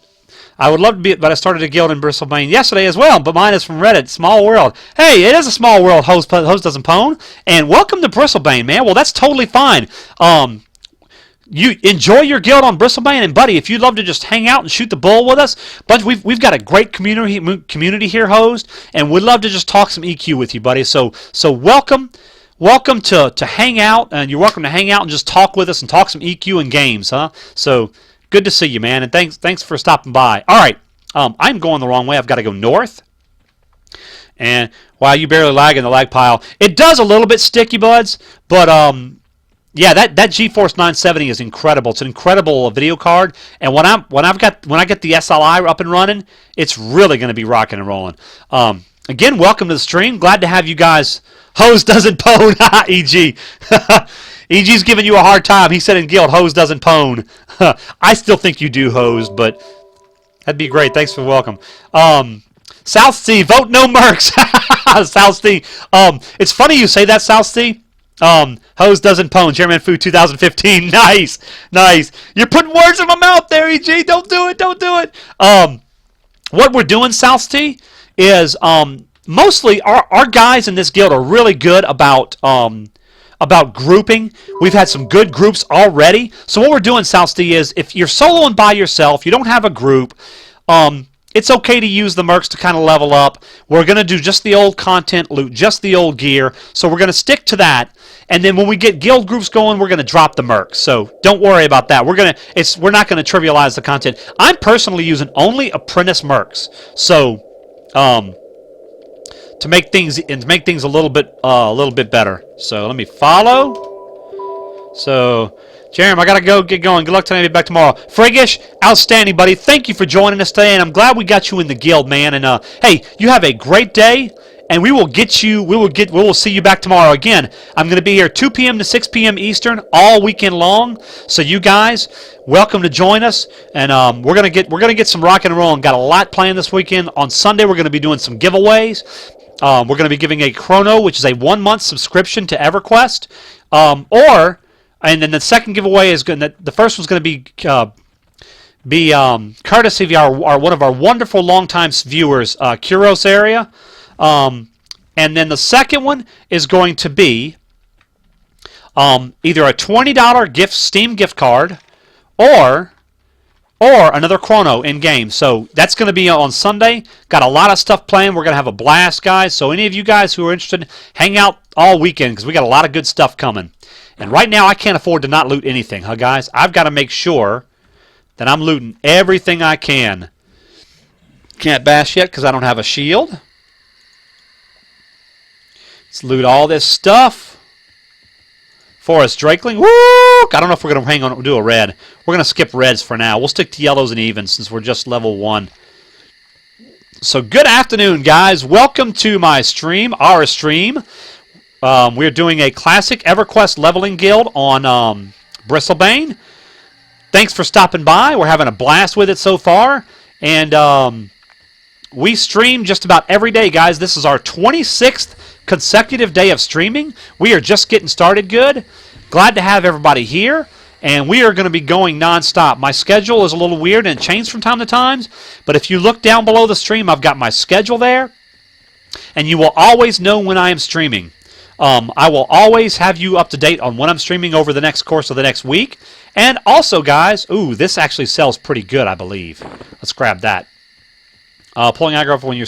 I would love to be, but I started a guild in Bristlebane yesterday as well, but mine is from Reddit, Small World. Hey, it is a small world, Hose doesn't pwn, and welcome to Bristlebane, man. Well, that's totally fine. You enjoy your guild on Bristlebane, and buddy, if you'd love to just hang out and shoot the bull with us, but we've got a great community here, Hosed, and we'd love to just talk some EQ with you, buddy. So welcome to hang out, and you're welcome to hang out and just talk with us and talk some EQ and games, huh? So good to see you, man, and thanks for stopping by. All right, I'm going the wrong way. I've got to go north. And wow, you barely lag in the lag pile. It does a little bit, Sticky Buds, but yeah, that GeForce 970 is incredible. It's an incredible video card, and when I get the SLI up and running, it's really going to be rocking and rolling. Again, welcome to the stream. Glad to have you guys. Hose doesn't pwn, EG. EG's giving you a hard time. He said in guild, Hose doesn't pwn. I still think you do, Hose, but that'd be great. Thanks for welcome. South Sea, vote no mercs. South Sea. It's funny you say that, South Sea. Hose doesn't pwn. Chairman Food 2015. Nice, nice. You're putting words in my mouth there, EG. Don't do it. Don't do it. What we're doing, South Sea, is mostly our guys in this guild are really good about grouping. We've had some good groups already. So what we're doing, South Sea, is if you're soloing by yourself, you don't have a group, it's okay to use the mercs to kind of level up. We're going to do just the old content, loot just the old gear. So we're going to stick to that. And then when we get guild groups going, we're going to drop the mercs. So don't worry about that. We're not going to trivialize the content. I'm personally using only apprentice mercs. So to make things a little bit better. So let me follow. So Jeremy, I gotta go get going. Good luck tonight. Be back tomorrow. Friggish, outstanding, buddy. Thank you for joining us today, and I'm glad we got you in the guild, man. And hey, you have a great day, and we will get you. We will see you back tomorrow again. I'm gonna be here 2 p.m. to 6 p.m. Eastern all weekend long. So you guys, welcome to join us, and we're gonna get some rock and roll. And got a lot planned this weekend. On Sunday, we're gonna be doing some giveaways. We're going to be giving a chrono, which is a 1-month subscription to Everquest, and then the second giveaway is going to. The first one's going to be courtesy of one of our wonderful longtime viewers, Kuros area, and then the second one is going to be either a $20 Steam gift card, or another chrono in game. So that's going to be on Sunday. Got a lot of stuff planned. We're going to have a blast, guys. So any of you guys who are interested, hang out all weekend because we got a lot of good stuff coming. And right now I can't afford to not loot anything, huh, guys? I've got to make sure that I'm looting everything I can. Can't bash yet because I don't have a shield. Let's loot all this stuff. Forest Drakeling. Woo! I don't know if we're going to hang on and do a red. We're going to skip reds for now. We'll stick to yellows and evens since we're just level 1. So good afternoon, guys. Welcome to my stream, our stream. We're doing a classic Everquest leveling guild on Bristlebane. Thanks for stopping by. We're having a blast with it so far. And we stream just about every day, guys. This is our 26th consecutive day of streaming. We are just getting started good. Glad to have everybody here. And we are going to be going non-stop. My schedule is a little weird and changed from time to time. But if you look down below the stream, I've got my schedule there. And you will always know when I am streaming. I will always have you up to date on when I'm streaming over the next course of the next week. And also, guys, ooh, this actually sells pretty good, I believe. Let's grab that. Pulling aggro when you're